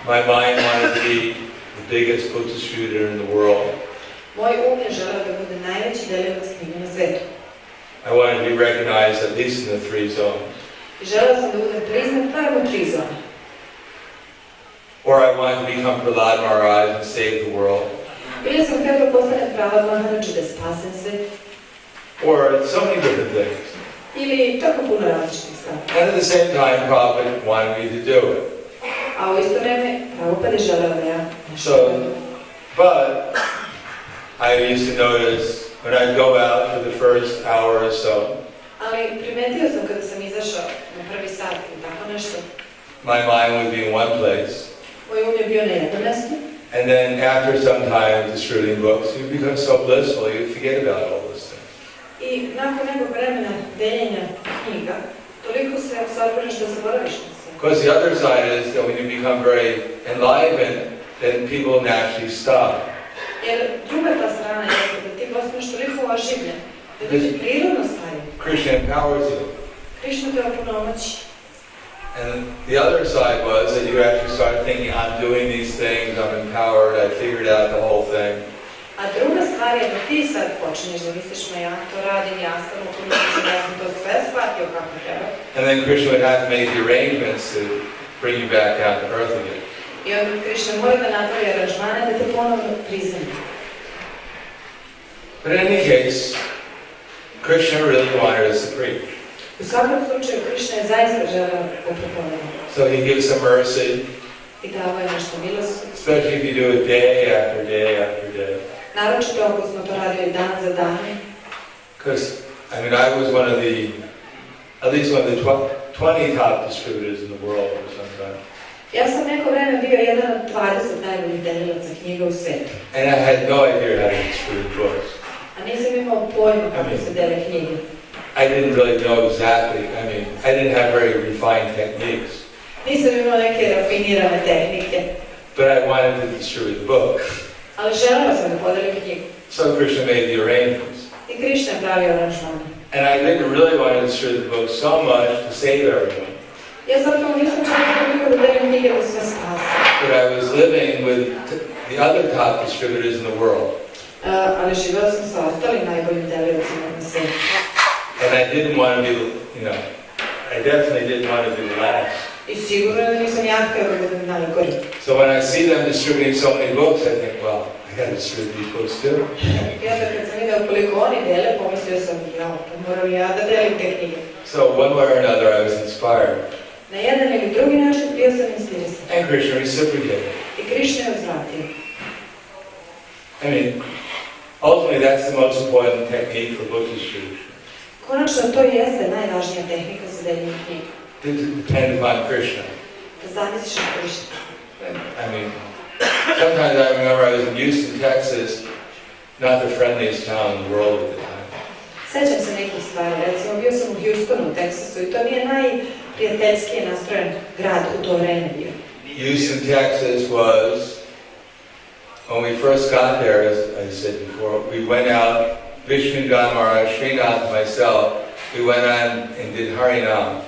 My mind wanted to be the biggest book distributor in the world. Moj um je želeo da bude najveći delilac knjiga na svetu. I wanted to be recognized at least in the 3 zones. I želeo sam da budem priznat barem u 3 zone. Or I wanted to become Prahlad Maharaj and save the world. Ili sam htio da postanem Prahlad Maharaj da spasem svet. Or so many different things. Ili tako puno različitih stvari. And at the same time, Prabhupada wanted me to do it. A u isto vreme, Prabhupada je želeo da ja nešto So, radim. but I used to notice when I'd go out for the first hour or so, Ali primetio sam kada sam izašao na prvi sat ili tako nešto, my mind would be in one place. moj um je bio na jednom mjestu. And then after some time distributing books, you become so blissful, you forget about all those things. I nakon nekog vremena deljenja knjiga, toliko se osvrneš da zaboraviš na sve. Because the other side is that when you become very enlivened, then people naturally stop. Jer druga ta strana je da ti postaneš toliko oživljen, da ljudi prirodno staju. Krishna empowers you. Krišna te opunomoći. And the other side was that you actually start thinking, I'm doing these things, I'm empowered, I figured out the whole thing. A druga stvar je da ti sad počneš da misliš, ma ja to radim, ja sam opunomoćen, ja sam to sve shvatio kako treba. And then Krishna would have to make the arrangements to bring you back down to earth again. I onda Krišna mora da napravi aranžmane da te ponovno prizemlja. But in any case, Krishna really wanted us to preach. U svakom slučaju, Krišna je zaista želeo da propoveda. So he gives some mercy, I dao je nešto milosti. especially if you do it day after day after day. Naročito ako smo to radili dan za dan. Because, I mean, I was one of the, at least one of the 20 top distributors in the world for some time. Ja sam neko vreme bio jedan od 20 najboljih delilaca knjiga u svetu. And I had no idea how to distribute books. A nisam imao pojma kako se dele knjige. I didn't really know exactly, I mean, I didn't have very refined techniques. Nisam imao neke rafinirane tehnike. But I wanted to distribute the book. Ali želeo sam da podelim knjigu. So Krishna made the arrangements. I Krišna je pravio aranžmane. And I didn't really want to distribute the book so much to save everyone. Ja zapravo nisam čekao toliko da delim knjige da sve spasi. But I was living with the other top distributors in the world. Ali živela sam sa ostalim najboljim delilacima na svijetu. And I didn't want to be, I definitely didn't want to be last. I sigurno da nisam ja htio da budem najgori. So when I see them distributing so many books, I think, well, I got to distribute these books too. I onda kad sam vidio koliko oni dele, pomislio sam, pa moram ja da delim te knjige. So one way or another, I was inspired. Na jedan ili drugi način bio sam inspirisan. And Krishna reciprocated. I Krišna je uzvratio. I mean, Ultimately, that's the most important technique for book distribution. Konačno, to jeste najvažnija tehnika za deljenje knjiga. To depend upon Krishna. Da zavisiš od Krišna. I mean, sometimes I remember I was in Houston, Texas, not the friendliest town in the world at the time. Sećam se nekih stvari, recimo bio sam u Houstonu, u Teksasu i to nije najprijateljskije nastrojen grad u to vreme bio. Houston, Texas was, when we first got there, as I said before, we went out, Vishnu Dhamara, Srinath, myself, we went on and did Harinam.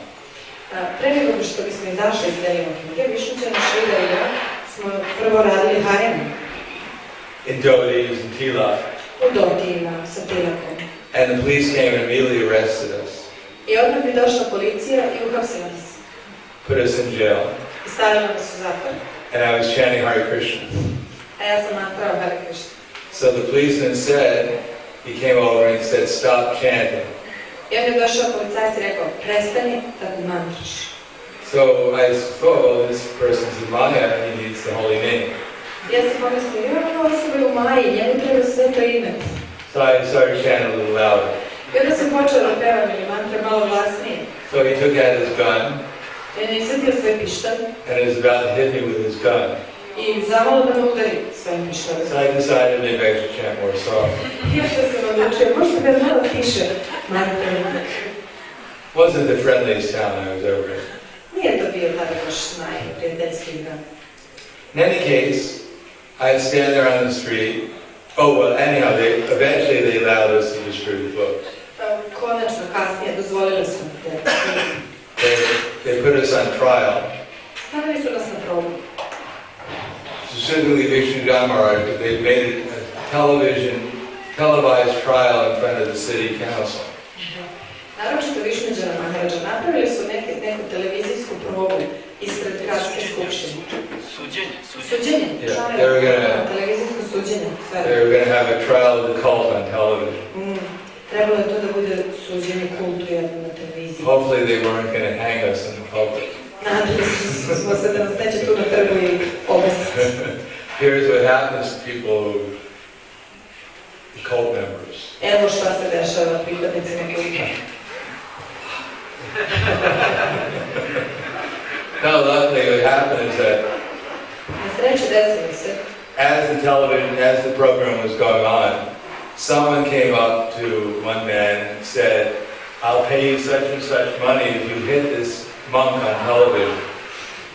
Pre nego što bismo izašli iz deljenja knjige, Višnućana, Šrida i ja smo prvo radili Harinam. In Dodis and Tilak. U Dotima, sa Tilakom. And the police came and immediately arrested us. I odmah bi došla policija i uhapsila nas. Put us in jail. I stavila nas u zatvor. And I was chanting Hare Krishna. A ja sam mantrao Hare Krishna. So the policeman said, he came over and said, stop chanting. I on je došao policajac i rekao, prestani da mantraš. So I thought, well, this person's in Maya, he needs the holy name. Ja sam pomislio, ova osoba je u Maji, njemu treba sveto ime. So I started chanting a little louder. I onda sam počela da pevam ili mantre malo glasnije. So he took out his gun, I on je izvadio svoj pištolj and he was about to hit me with his gun. i zamalo da me udari svojim pištoljem. So I decided maybe I should chant more softly. I onda sam odlučio, možda ga malo tiše mantre. Wasn't the friendliest town I was ever in. Nije to bio tada baš najprijateljski grad. In any case, I'd stand there on the street. Oh, well, anyhow, eventually they allowed us to distribute books. Konačno, kasnije, dozvolili su mi da They put us on trial. stavili su nas na probu. Specifically Vishnu Dhamara, they made it a televised trial in front of the city council. Naročito Višnuđana Maharađa napravili su neku televizijsku probu ispred gradske skupštine. Suđenje. Televizijsko suđenje. They were going to have a trial of the cult on television. Trebalo je to da bude suđenje kultu jedno na televiziji. Hopefully they weren't going to hang us in the public. Nadali smo se da nas neće tu na trgu i obesiti. Here's what happens to people who the cult members. Evo šta se dešava pripadnicima kulta. Now, luckily, what happened is that Na sreću desilo se, as the program was going on, someone came up to one man and said, I'll pay you such and such money if you hit this monk on television.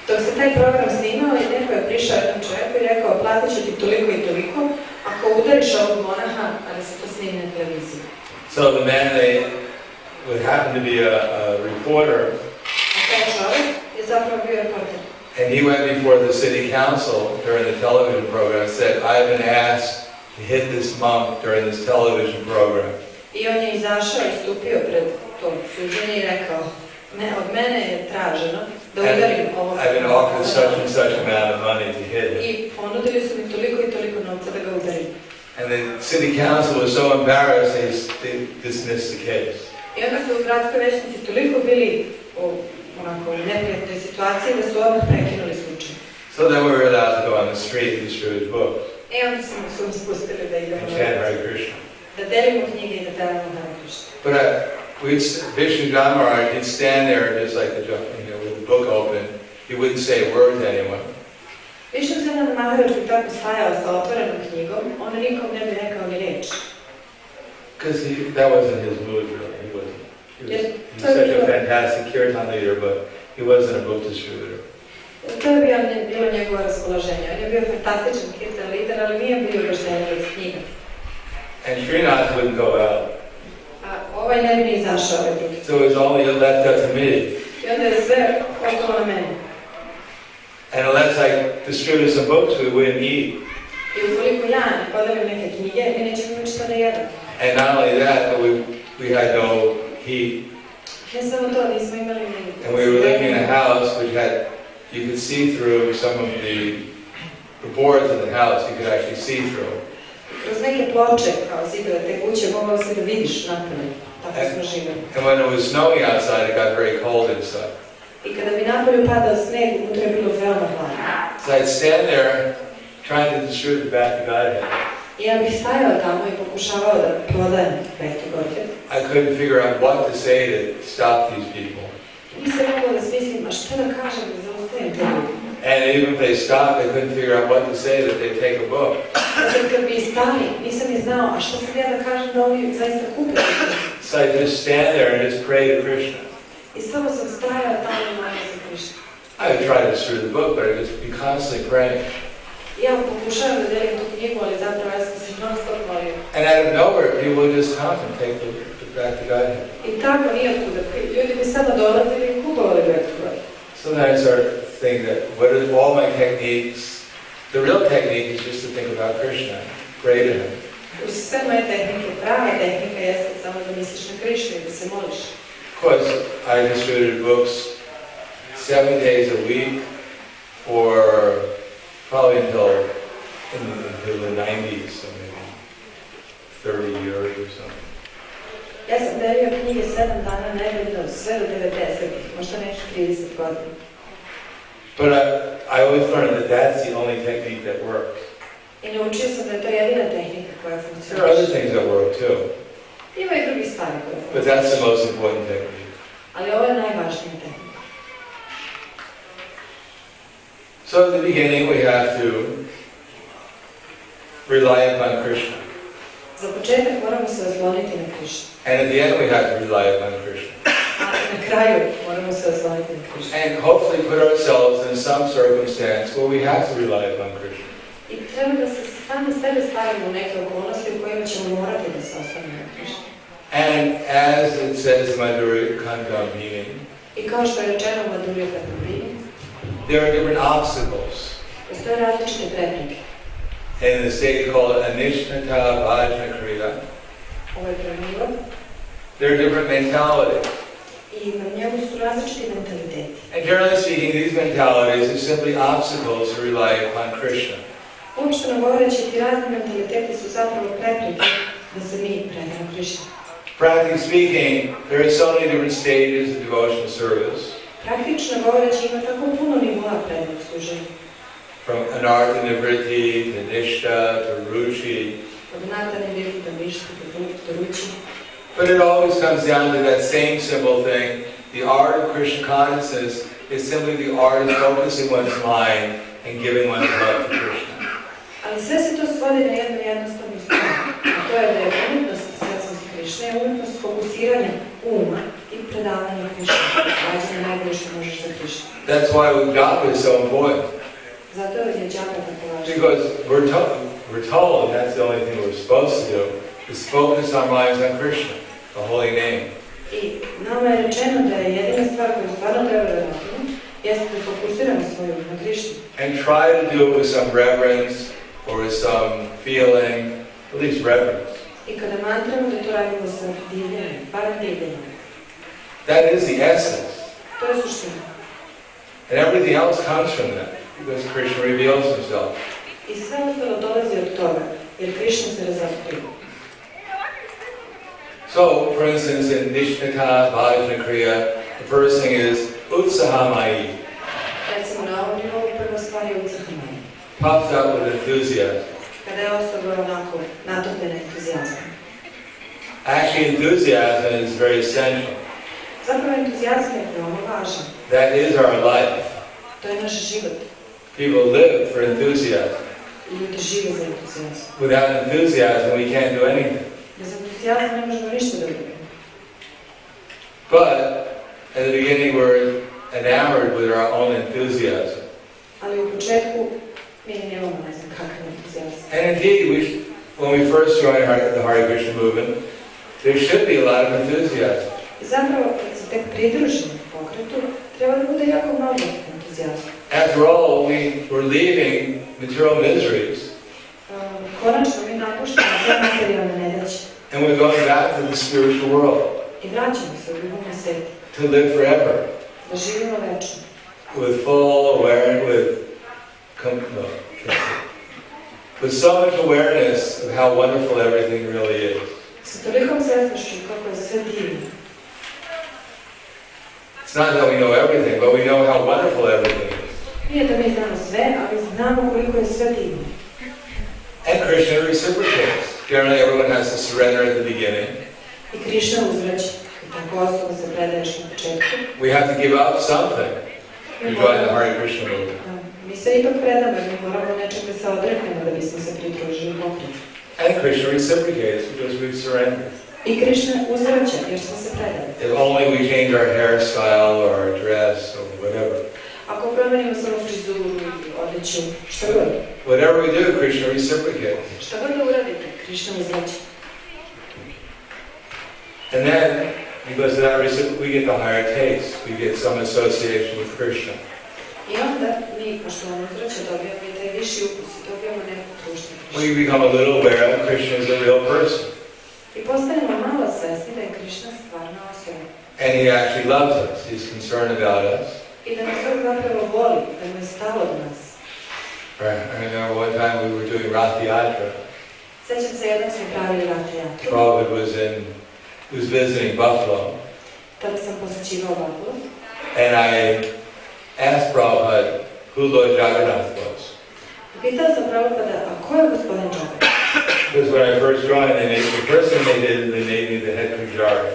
dok se taj program snimao i neko je prišao jednom čovjeku i rekao, platit ću ti toliko i toliko ako udariš ovog monaha, a da se to snimi na televiziji. So the man, would happen to be a reporter, A taj čovjek je zapravo bio reporter. and he went before the city council during the television program and said, I've been asked to hit this monk during this television program. I on je izašao i stupio pred to suđenje i rekao, od mene je traženo da udarim ovog I've been offered such and such amount of money to hit him. I ponudili su mi toliko i toliko novca da ga udarim. And the city council was so embarrassed they dismissed the case. I onda su u gradskoj većnici toliko bili onako u neprijatnoj situaciji da su odmah prekinuli slučaj. So then we were allowed to go on the street and distribute books I onda su nas pustili da idemo and chant Hare Krishna. da delimo knjige i da delimo Hare Krishna. But Vishnu Dhamara, he'd stand there just like with the book open. He wouldn't say a word to anyone. Višnuđana Maharađ bi tako stajao sa otvorenom knjigom, on nikom ne bi rekao ni reč. Because that wasn't his mood, really. He was such a fantastic kirtan leader, but he wasn't a book distributor. To je bilo njegovo raspoloženje. On je bio fantastičan kirtan lider, ali nije bio baš delilac knjiga. And Srinath wouldn't go out. A ovaj ne bi ni izašao ovaj drugi. So it was only left up to me. I onda je sve ostalo na meni. And unless I distributed some books, we wouldn't eat. I ukoliko ja ne podelim neke knjige, mi nećemo imati što da jedemo. And not only that, but we had no heat. Ne samo to, nismo imali ni... And we were living in a house which had, you could see through some of the boards of the house, you could actually see through. Kroz neke ploče, kao zidove te kuće, mogao se da vidiš napolje. Tako smo živjeli. And when it was snowing outside, it got very cold inside. I kada bi napolju padao sneg, unutra je bilo veoma hladno. So I'd stand there trying to distribute back to Godhead. I I ja bih stajao tamo I pokušavao da prodajem vektorke. I couldn't figure out what to say to stop these people. Nisam mogla da smislim, a šta da kažem da zaustavim te ljudi. And even if they stopped, I couldn't figure out what to say that they take a book. Sad kad bi stali, nisam ni znao, a šta sam ja da kažem da oni zaista kupe. So I just stand there and just pray to Krishna. I samo sam stajao tamo I molio za Krishna. I would try to distribute the book, but I would just be constantly praying. Ja pokušavam da delim tu knjigu, ali zapravo ja sam se non stop molio. And out of nowhere, people would just come and take the back to Godhead. I tako nijetkuda, ljudi bi samo dolazili I kupovali vektorke. Sometimes I start thinking that what are all my techniques? The real technique is just to think about Krishna, pray to Him. Uz sve moje tehnike, prava tehnika jeste samo da misliš na Krishnu I da se moliš. Of course, I distributed books 7 days a week for probably until the 90s, so maybe 30 years or something. Ja sam delio knjige 7 dana nedeljno, sve do 90-ih, možda nešto 30 godina. But I always learned that that's the only technique that works. I naučio sam da je to jedina tehnika koja There are funkcioniše. other things that work too, Ima I drugi stvari koje but funkcioniše. that's the most important technique. Ali ovo je najvažnija tehnika. So at the beginning we have to rely upon Krishna. Za početak moramo se osloniti na Krishnu. And at the end we have to rely upon Krishna. A na kraju moramo se osloniti na Krishnu. And hopefully put ourselves in some circumstance where we have to rely upon Krishna. I treba da se sami sebe stavimo u neke okolnosti u kojima ćemo morati da se oslonimo na Krishnu. And as it says in Madhurya Khandam meaning, I kao što je rečeno u Madhurya Khandam, there are different obstacles postoje različite prepreke. in the state called Anishnata Bhajna Kriya. Ovo je pravilo There are different mentalities. I na njemu su različiti mentaliteti. And generally speaking, these mentalities are simply obstacles to rely upon Krishna. Uopšteno govoreći, ti razni mentaliteti su zapravo prepreke da se mi predamo Krishna. Practically speaking, there are so many different stages of devotional service, Praktično govoreći, ima tako puno nivoa prednog služenja. from anartha nivritti to nishta to ruchi. Od nata nivritti do ništa do ruči. But it always comes down to that same simple thing. The art of Krishna consciousness is simply the art of focusing one's mind and giving one's love to Krishna. Ali sve se to svodi na jednu jednostavnu stvar. A to je da je umjetnost srcnosti Krishne, umjetnost fokusiranja uma I predavanja Krishne. Rađenje najbolje što možeš za Krishnu. That's why japa is so important. Zato je japa tako važno. Because we're told, and that's the only thing we're supposed to do, is focus our minds on Krishna, the holy name. I nama je rečeno da je jedina stvar koju stvarno treba da radimo, jeste da fokusiramo svoju na Krishnu. And try to do it with some reverence or with some feeling, at least reverence. I kada mantramo da to radimo sa divljenjem, barem divljenjem. That is the essence. To je suština. And everything else comes from that, because Krishna reveals himself. I sve ostalo dolazi od toga, jer Krishna se razotkriva. So, for instance, in Nishnata Bhajna Kriya, the first thing is Utsahamai, Recimo na ovom nivou prva stvar je utsahamai. puffed up with enthusiasm. Kada je osoba onako natopljena entuzijazmom. Actually, enthusiasm is very essential. Zapravo entuzijazam je veoma važan. That is our life. To je naš život. People live for enthusiasm. Ljudi žive za entuzijazam. Without enthusiasm, we can't do anything. Bez entuzijazma ne možemo ništa da radimo. But at the beginning, we're enamored with our own enthusiasm. Ali u početku mi nemamo ne znam kakav entuzijazam. And indeed, when we first joined the Hare Krishna movement, there should be a lot of enthusiasm. I zapravo, kad se tek pridružimo pokretu, treba da bude jako mnogo entuzijazma. After all, we were leaving material miseries, Konačno mi napuštamo sve materijalne nedaće and we're going back to the spiritual world i vraćamo se u ljubavni svijet, to live forever, da živimo večno. with full awareness, with so much awareness of how wonderful everything really is. Sa tolikom svjesnošću kako je sve divno. It's not that we know everything, but we know how wonderful everything is. Nije da mi znamo sve, ali znamo koliko je sve divno. And Krishna reciprocates. Generally, everyone has to surrender at the beginning. I Krišna uzvraća. Tako osoba se predaješ na početku. We have to give up something to join the Hare Krishna movement. Mi se ipak predamo, mi moramo nečeg da se odreknemo da bismo se pridružili pokretu. And Krishna reciprocates because we've surrendered. I Krišna uzvraća jer smo se predali. If only we change our hairstyle or our dress or whatever. Ako promenimo samo frizuru ili odjeću, šta god. Whatever we do, Krishna reciprocates. Šta god da uradite, Krišna uzvraća. And then, because of that reciprocity, we get the higher taste. We get some association with Krishna. I onda mi, pošto on uzvraća, dobijamo i taj viši ukus i dobijamo neku društvu. We become a little aware that Krishna is a real person. I postanemo malo svesni da je Krišna stvarna osoba. And he actually loves us. He's concerned about us. I da nas on zapravo voli, da mu je stalo do nas. Right. I remember one time we were doing Rath Yatra. Sećam se jednom smo pravili Rath Yatru. Prabhupada was visiting Buffalo. Tada sam posjećivao Buffalo. And I asked Prabhupada who Lord Jagannath was. Pitao sam Prabhupada, a ko je gospodin Jagannath? Because when I first joined, the first thing they did, they made me the head pujari.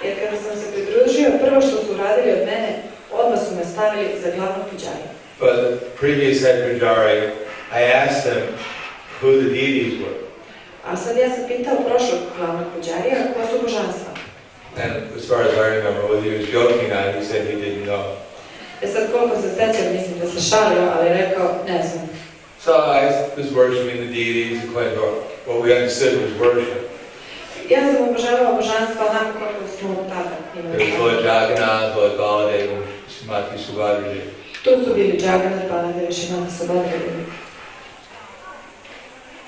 Jer kada sam se pridružio, prvo što su uradili od mene, odmah su me stavili za glavnog puđarija. But the previous head pujari, I asked them who the deities were. A sad ja sam pitao prošlog glavnog puđarija ko su božanstva. And as far as I remember, whether he was joking or not, he said he didn't know. Sad koliko se sećam, mislim da se šalio, ali rekao, ne znam. So I was worshiping the deities according to what we understood was worship. Ja sam obožavao božanstva onako kako smo tada There was imali. Lord Jagannath, Lord Baladeva, Srimati Subhadra. Tu su bili Jagannath, Baladeva, Srimati Subhadra.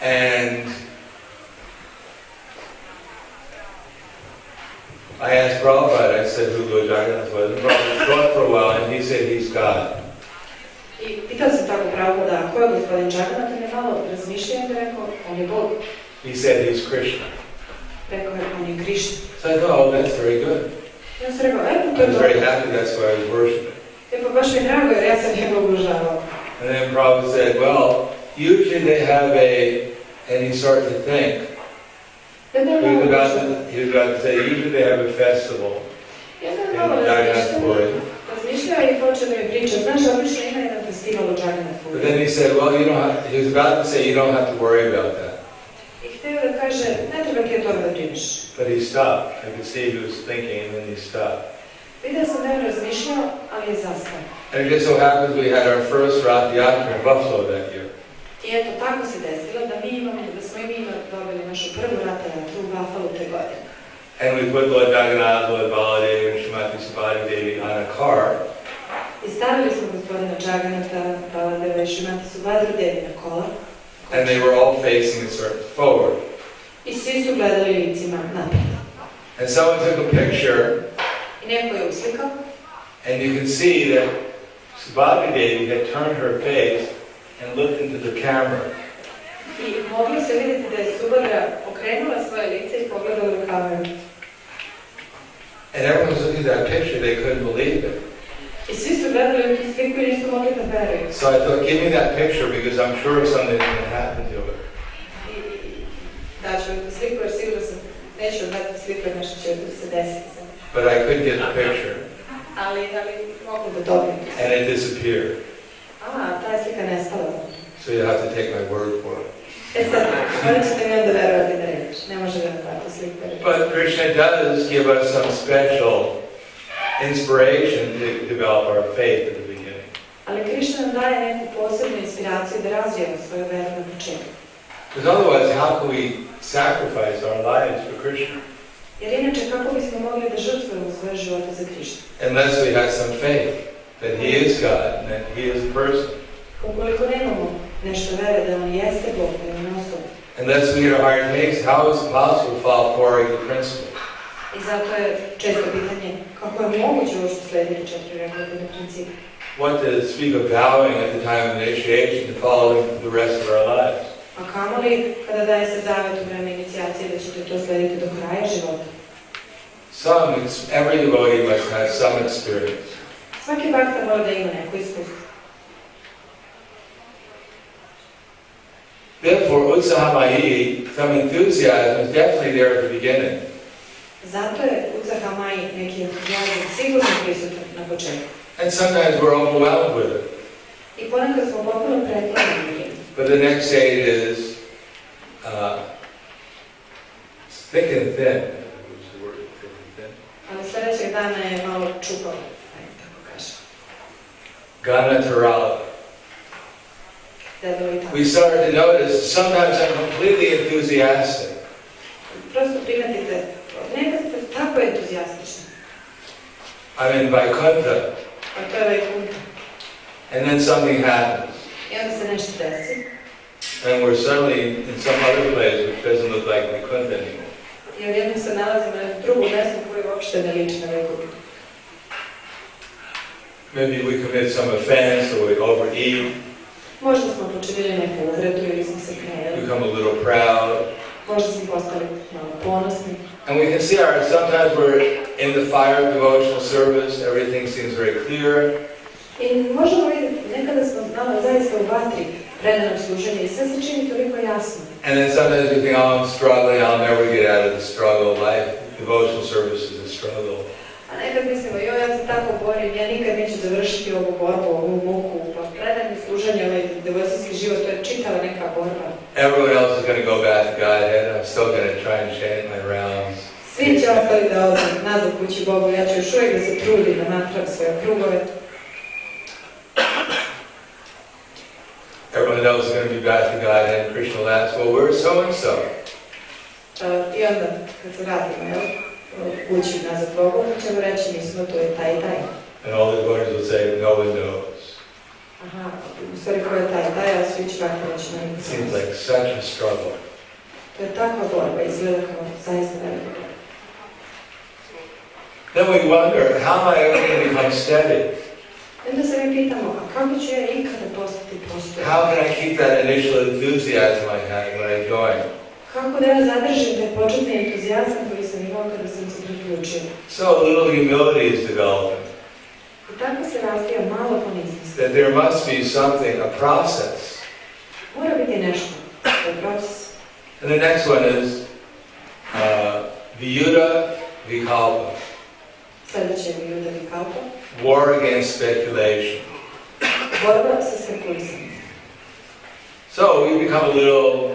And I asked Prabhupada, I said who Lord Jagannath was, and Prabhupada thought for a while, and he said he's God. I pitao sam tako Prabhupada, ko je gospodin Jagannath, on je malo razmišljao i rekao, on je Bog. He said he's Krishna. Rekao je, on je Krišna. So I thought, oh, that's very good. Ja sam rekao, to I je was dobro. very happy, that's why I was worshiping. Pa baš mi je drago jer ja sam njega obožavao. And then Prabhupada said, well, usually they have and he started to think. He was about to say, usually they have a festival Ja sam in malo Jagannath-puri. razmišljao i počeo da mi priča. Znaš, obično ima jedan festival u Jagannath-puri. But then he said, well, he was about to say, you don't have to worry about that. I htio da kaže, ne treba ti o tome da brineš. But he stopped. I could see he was thinking, and then he stopped. Vidio sam da je razmišljao, ali je zastao. And it just so happens we had our first Rath Yatra in Buffalo that year. I eto, tako se desilo da smo i mi dobili našu prvu Rath Yatru u Buffalo te godine. And we put Lord Jagannath, Lord Baladeva, and Srimati Subhadra Devi on a car. I stavili smo gospodina Jagannatha, Baladeva i Srimati Subhadra Devi na kola. And they were all facing forward. I svi su gledali licima naprijed. And someone took a picture, I neko je uslikao. and you can see that Subhadra Devi had turned her face and looked into the camera. I moglo se vidjeti da je Subhadra okrenula svoje lice i pogledala u kameru. And everyone was looking at that picture, they couldn't believe it. I svi su gledali u tu sliku i nisu mogli da veruju. So I thought, give me that picture because I'm sure something's going to happen to it. I daću tu sliku jer sigurno sam neću odvati sliku jer nešto će da se desiti sa njim. But I couldn't get the picture. Ali mogu da dobijem. And it disappeared. Ta je slika nestala. So you have to take my word for it. Sad, morat ćete mi onda verovati na reč. Ne može da napraviti sliku. But Krishna does give us some special inspiration to develop our faith at the beginning. Ali Krišna nam daje neku posebnu inspiraciju da razvijemo svoju veru na početku. Because otherwise, how can we sacrifice our lives for Krishna? Jer inače, kako bismo mogli da žrtvujemo svoje živote za Krišnu? Unless we have some faith that He is God and that He is a person. Ukoliko nemamo nešto vere da on jeste Bog, da je on osoba. Unless we get a higher taste, how is it possible to follow four the principles? I zato je često pitanje kako je moguće uopšte slediti 4 regularne principe. What to speak of vowing at the time of initiation to follow them for the rest of our lives? A kamoli kada daje se zavet u vreme inicijacije da ćete to slediti do kraja života? Every devotee must have some experience. Svaki bhakta mora da ima neko iskustvo. Therefore, utsahamayi, some enthusiasm is definitely there at the beginning. Zato je utsahamaji neki entuzijazam sigurno prisutan na početku. And sometimes we're overwhelmed with it. I ponekad smo potpuno pretvoreni. But the next stage is thick and thin. What's the word? Thick and thin. Ali sljedećeg dana je malo čupavo, tako kažem. Ganatarala. We started to notice sometimes I'm completely enthusiastic. Prosto primetite, nekad ste tako entuzijastični. I'm in Vaikuntha. A to je Vaikuntha. And then something happens. I onda se nešto desi. And we're suddenly in some other place which doesn't look like Vaikuntha anymore. I odjednom se nalazimo na drugu mjestu koje uopšte ne liči na Vaikuntha. Maybe we commit some offense or we overeat. Možda smo počinili neku uvredu ili smo se knejeli. Become a little proud. Možda smo postali malo ponosni. And we can see sometimes we're in the fire of devotional service, everything seems very clear. I možemo vidjeti, nekada smo zaista u vatri predanog služenja i sve se čini toliko jasno. And then sometimes we think, oh, I'm struggling, I'll never get out of the struggle. Life, devotional service is a struggle. A nekad mislimo, ja se tako borim, ja nikad neću završiti ovu borbu, ovu muku, pa predanje služenje, ovaj devocijski život, to je čitava neka borba. Everyone else is going to go back to Godhead, I'm still going to try and chant my rounds. Svi će ostali da odu nazad kući Bogu, ja ću još uvijek da se trudim da napravim svoje krugove. Everyone else is going to be back to Godhead, and Krishna will ask, well, where's so-and-so? I onda, kad se vratimo, kući nazad Bogu, ćemo reći, mi smo tu je taj i taj. And all the devotees will say, no one knows. Aha, u stvari ko je taj i taj, a svi će ovako reći na njih. It seems like such a struggle. To je takva borba, izgleda kao zaista velika borba. Then we wonder, how am I ever going to become steady? Onda se mi pitamo, a kako ću ja ikada postati postojan? How can I keep that initial enthusiasm I had when I joined? Kako da ja zadržim taj početni entuzijazam koji sam imao kada sam se priključio? So a little humility is developing. I tako se razvija malo poniznosti. That there must be something, a process. Mora biti nešto, to je proces. And the next one is Viyuddha Vikalpa. Sljedeće je Viyuddha Vikalpa. War against speculation. Borba sa spekulisanjem. So we become a little,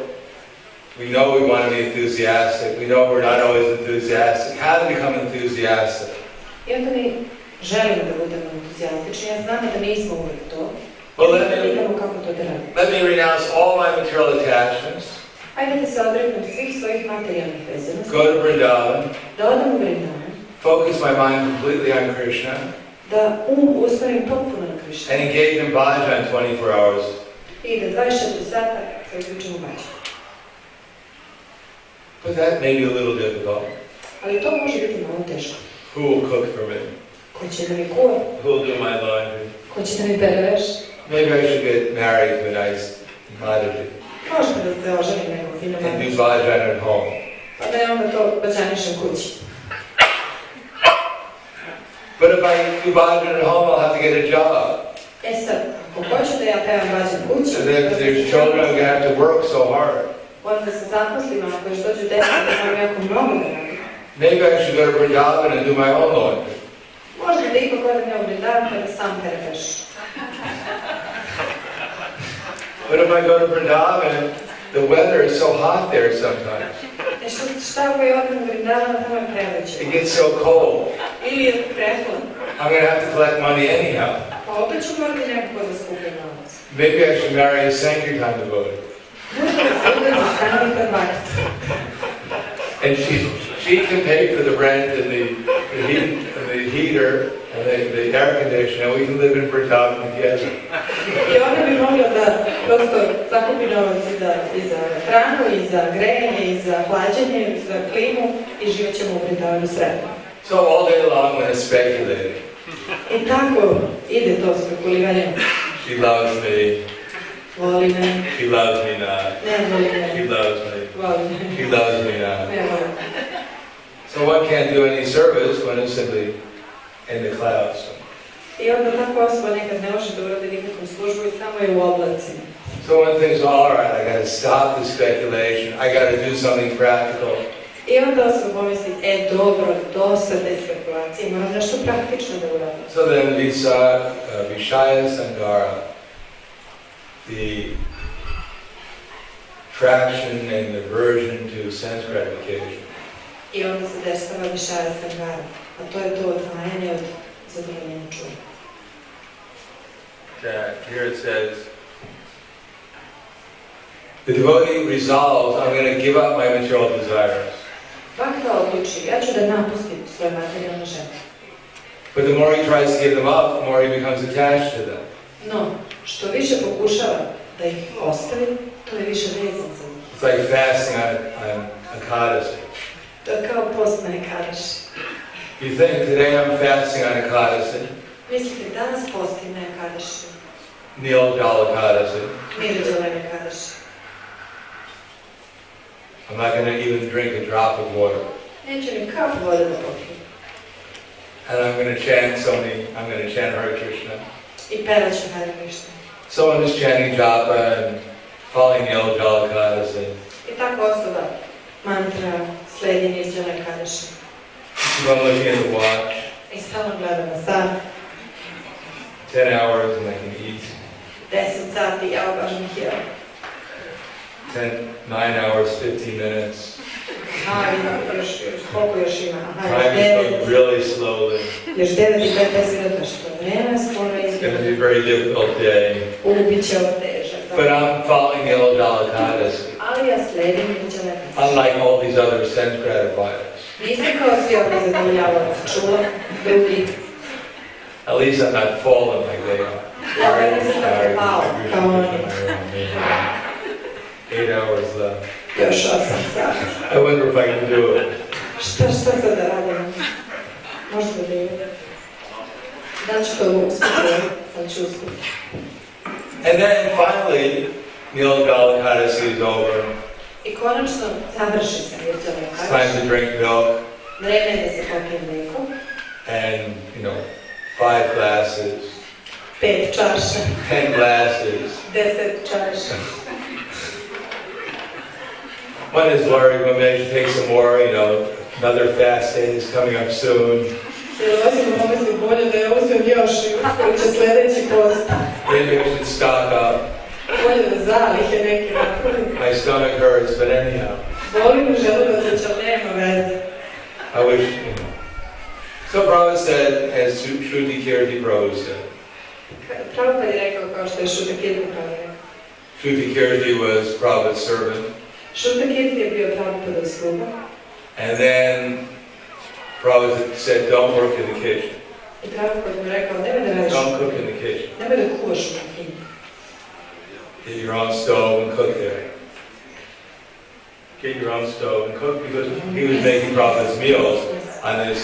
we know we want to be enthusiastic, we know we're not always enthusiastic. How to become enthusiastic? I onda mi želimo da budemo entuzijastični, ja znamo da nismo uvijek to. Well, let me renounce all my material attachments. Ajde da se odreknem svih svojih materijalnih vezanosti. Go to Vrindavan. Da odem u Vrindavan. Focus my mind completely on Krishna. Da usmerim potpuno na Krishna. And engage in bhajan 24 hours. I da 24 sata se uključim u bhajan. But that may be a little difficult. Ali to može biti malo teško. Who will cook for me? Ko će da mi kuva? Who will do my laundry? Ko će da mi pere veš? Maybe I should get married to a nice Madhuri. Možda da se oženim nekom finom And do bhajan at home. Pa da ja onda to bhajanišem kući. But if I do bhajan at home, I'll have to get a job. Sad, ako hoću da ja pevam bhajan kući, And then if there's children, I'm going to have to work so hard. Moram da se zaposlim, ako još dođu deca, da imam jako mnogo da radim. Maybe I should go to Vrindavan and do my own laundry. Možda da ipak odem ja u Vrindavan kada sam pere veš. But if I go to Vrindavan, the weather is so hot there sometimes. Šta ako ja odem u Vrindavan, tamo je preveće. It gets so cold. Ili je prehladno. I'm going to have to collect money anyhow. Pa opet ću morati nekako da skupim novac. Maybe I should marry a Sankirtan devotee. Možda da se udem za Sankirtan bhakt. And she can pay for the rent and the heater and the air conditioner, and we can live in Vrindavan together. I ona bi mogla da prosto zakupi novac i za hranu, i za grejanje, i za hlađenje, i za klimu, i živat ćemo u Vrindavanu sretno. So all day long when it's speculating. I tako ide to spekuliranje. She loves me. Voli me. She loves me not. Ne voli me. She loves me. Voli me. She loves me not. Ne voli me. So one can't do any service when it's simply in the clouds. I onda tako osoba nekad ne može da uradi nikakvu službu i samo je u oblacima. So one thinks, all right, I got to stop the speculation. I got to do something practical. I onda osoba pomisli, dobro, dosta te spekulacije, moram nešto praktično da uradim. So then Vishaya Sangara, the attraction and aversion to sense gratification. I onda se dešava Vishaya Sangara, a to je to odvajanje od zadovoljenja čula. Here it says, the devotee resolves, I'm going to give up my material desires. Bhakta odluči, ja ću da napustim svoje materijalne želje. But the more he tries to give them up, the more he becomes attached to them. No, što više pokušava da ih ostavi, to je više vezan za njih. It's like fasting on Ekadasi. To je kao post na Ekadaši. You think, today I'm fasting on Ekadasi, Mislite, danas postim na Ekadaši, Nil Jal Ekadasi. Nirđala Ekadaši. I'm not going to even drink a drop of water. Neću ni kapu vode da popijem. And I'm going to chant Hare Krishna. I pevat ću Hare Krishna. Someone is chanting japa and calling Nil Jal Ekadasi. I tako osoba mantra sledi Nirđala Ekadaši. I'm looking at the watch. I stalno gleda na sat. 10 hours and I can eat. 10 sati, ja baš bih jeo. 9 hours, 15 minutes. Aha, još koliko još ima? Aha, Time is going really slowly. Još 9 i 15 minuta, što vreme skoro It's going to be izgleda. a very difficult day. Ubit će ovo težak. But I'm following Nil Jal Ekadasi. Ali ja sledim Nirđala Ekadaši. Unlike all these other sense gratifiers. Nisam kao svi ovdje zadovoljavac čula, drugi. At least I'm not fallen like they are. Ja nisam tako pao, kao oni. 8 hours left. Još 8 sati. I wonder if I can do it. Šta sad da radim? Možda da je. Da ću to uspjeti, sad ću uspjeti. And then finally, Nil Jal Ekadasi is over. I konačno završi se Nirđala It's time Ekadaši. to drink milk Vreme je da se popije mlijeko. and, 5 glasses, 5 čaša, 10 glasses. 10 čaša. One is worried, one may take some more, another fast day is coming up soon. Jer osim pomisli bolje da je uzmem još i uskoro će sljedeći post. Maybe I should stock up. Bolje da zalihe neke napravim. My stomach hurts, but anyhow, Boli mi želudac, ali nema veze. I wish, So Prabhupada said, as Shruti Kirti Prabhu said, Prabhupada je rekao kao što je Šuta Kirti rekao. Shruti Kirti was Prabhupada's servant. Šuta Kirti je bio Prabhupada sluga. And then Prabhupada said, don't work in the kitchen. I Prabhupada mu rekao, nemoj da radiš, Don't cook in the kitchen. nemoj da kuvaš u kuhinji. Get your own stove and cook there. Get your own stove and cook, because he was making Prabhupada's meals on this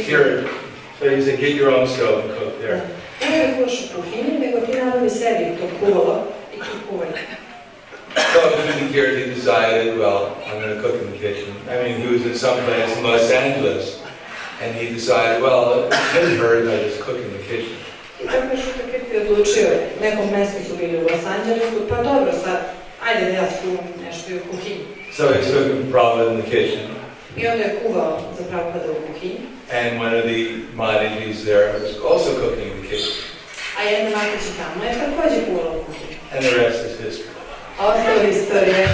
cured. So he said, get your own stove and cook there. Nemoj da kuvaš u kuhinji, nego ti nabavi sebi to kuvalo i ti kuvaj. So Shruti Kirti decided, well, I'm going to cook in the kitchen. I mean, he was in some place in Los Angeles, and he decided, well, it didn't hurt if I just cook in the kitchen. I tako je Šuta Kirti odlučio, nekom mjestu su bili u Los Angelesu, pa dobro sad, ajde da ja skuvam nešto i u kuhinji. So he took Prabhupada in the kitchen, I onda je kuvao za Prabhupada u kuhinji, and one of the Mahadijis there was also cooking in the kitchen. a jedna matića tamo je također kuvala u kuhinji. And the rest is history. A ostalo je istorija.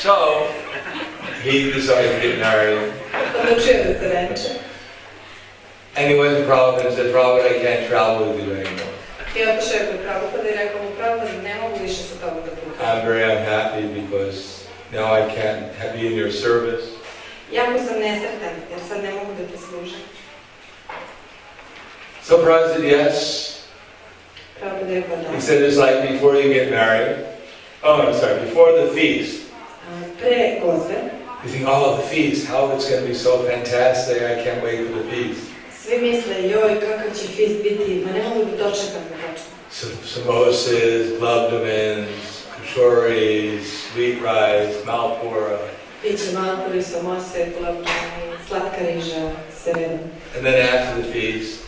So he decided to get married. Odlučio da se venče. And he went to Prabhupada and said, Prabhupada, I can't travel with you anymore. I otišao je kod Prabhupada i rekao mu, Prabhupada, ne mogu više sa tobom da putujem. I'm very unhappy because now I can't be in your service. Jako sam nesretan, jer sad ne mogu da te služim. So Prabhupada said, yes. Prabhupada je rekao da. He said, it's like before you get married. Oh, I'm sorry, before the feast. Pre gozbe, You think, oh, the feast, how it's going to be so fantastic. I can't wait for the feast. svi misle, joj, kakav će fist biti, ma ne mogu da dočekam da počne. Samosas, gulabdamins, kashoris, sweet rice, malpura. Piće malpuri, samose, gulabdani, slatka riža, sve redom. And then after the feast,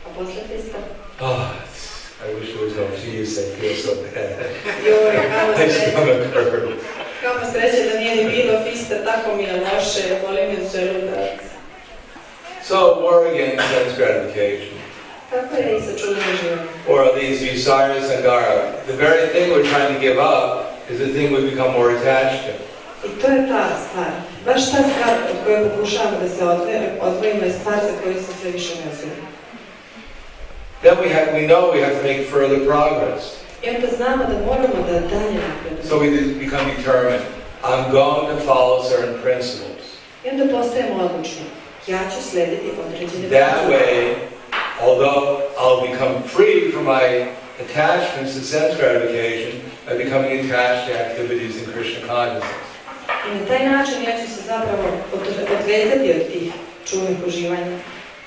A posle fista, oh, it's I wish there was no feast, I feel so bad. Joj, My stomach hurt. kamo sreće da nije ni bilo fista, tako mi je loše, boli mi želudac. So, war against sense gratification. Tako je i sa čudenim životom. Or these visara sangara. The very thing we're trying to give up is the thing we become more attached to. I to je ta stvar. Baš ta stvar od koje pokušavamo da se odvojimo je stvar za koju se sve više ne zove. Then we know we have to make further progress. I onda znamo da moramo da dalje napredujemo. So we become determined. I'm going to follow certain principles. I onda postajemo odlučni. Ja ću slediti određene That way, although I'll become free from my attachments to sense gratification by becoming attached to activities in Krishna consciousness. I na taj način ja ću se zapravo odvezati od tih čulnih uživanja.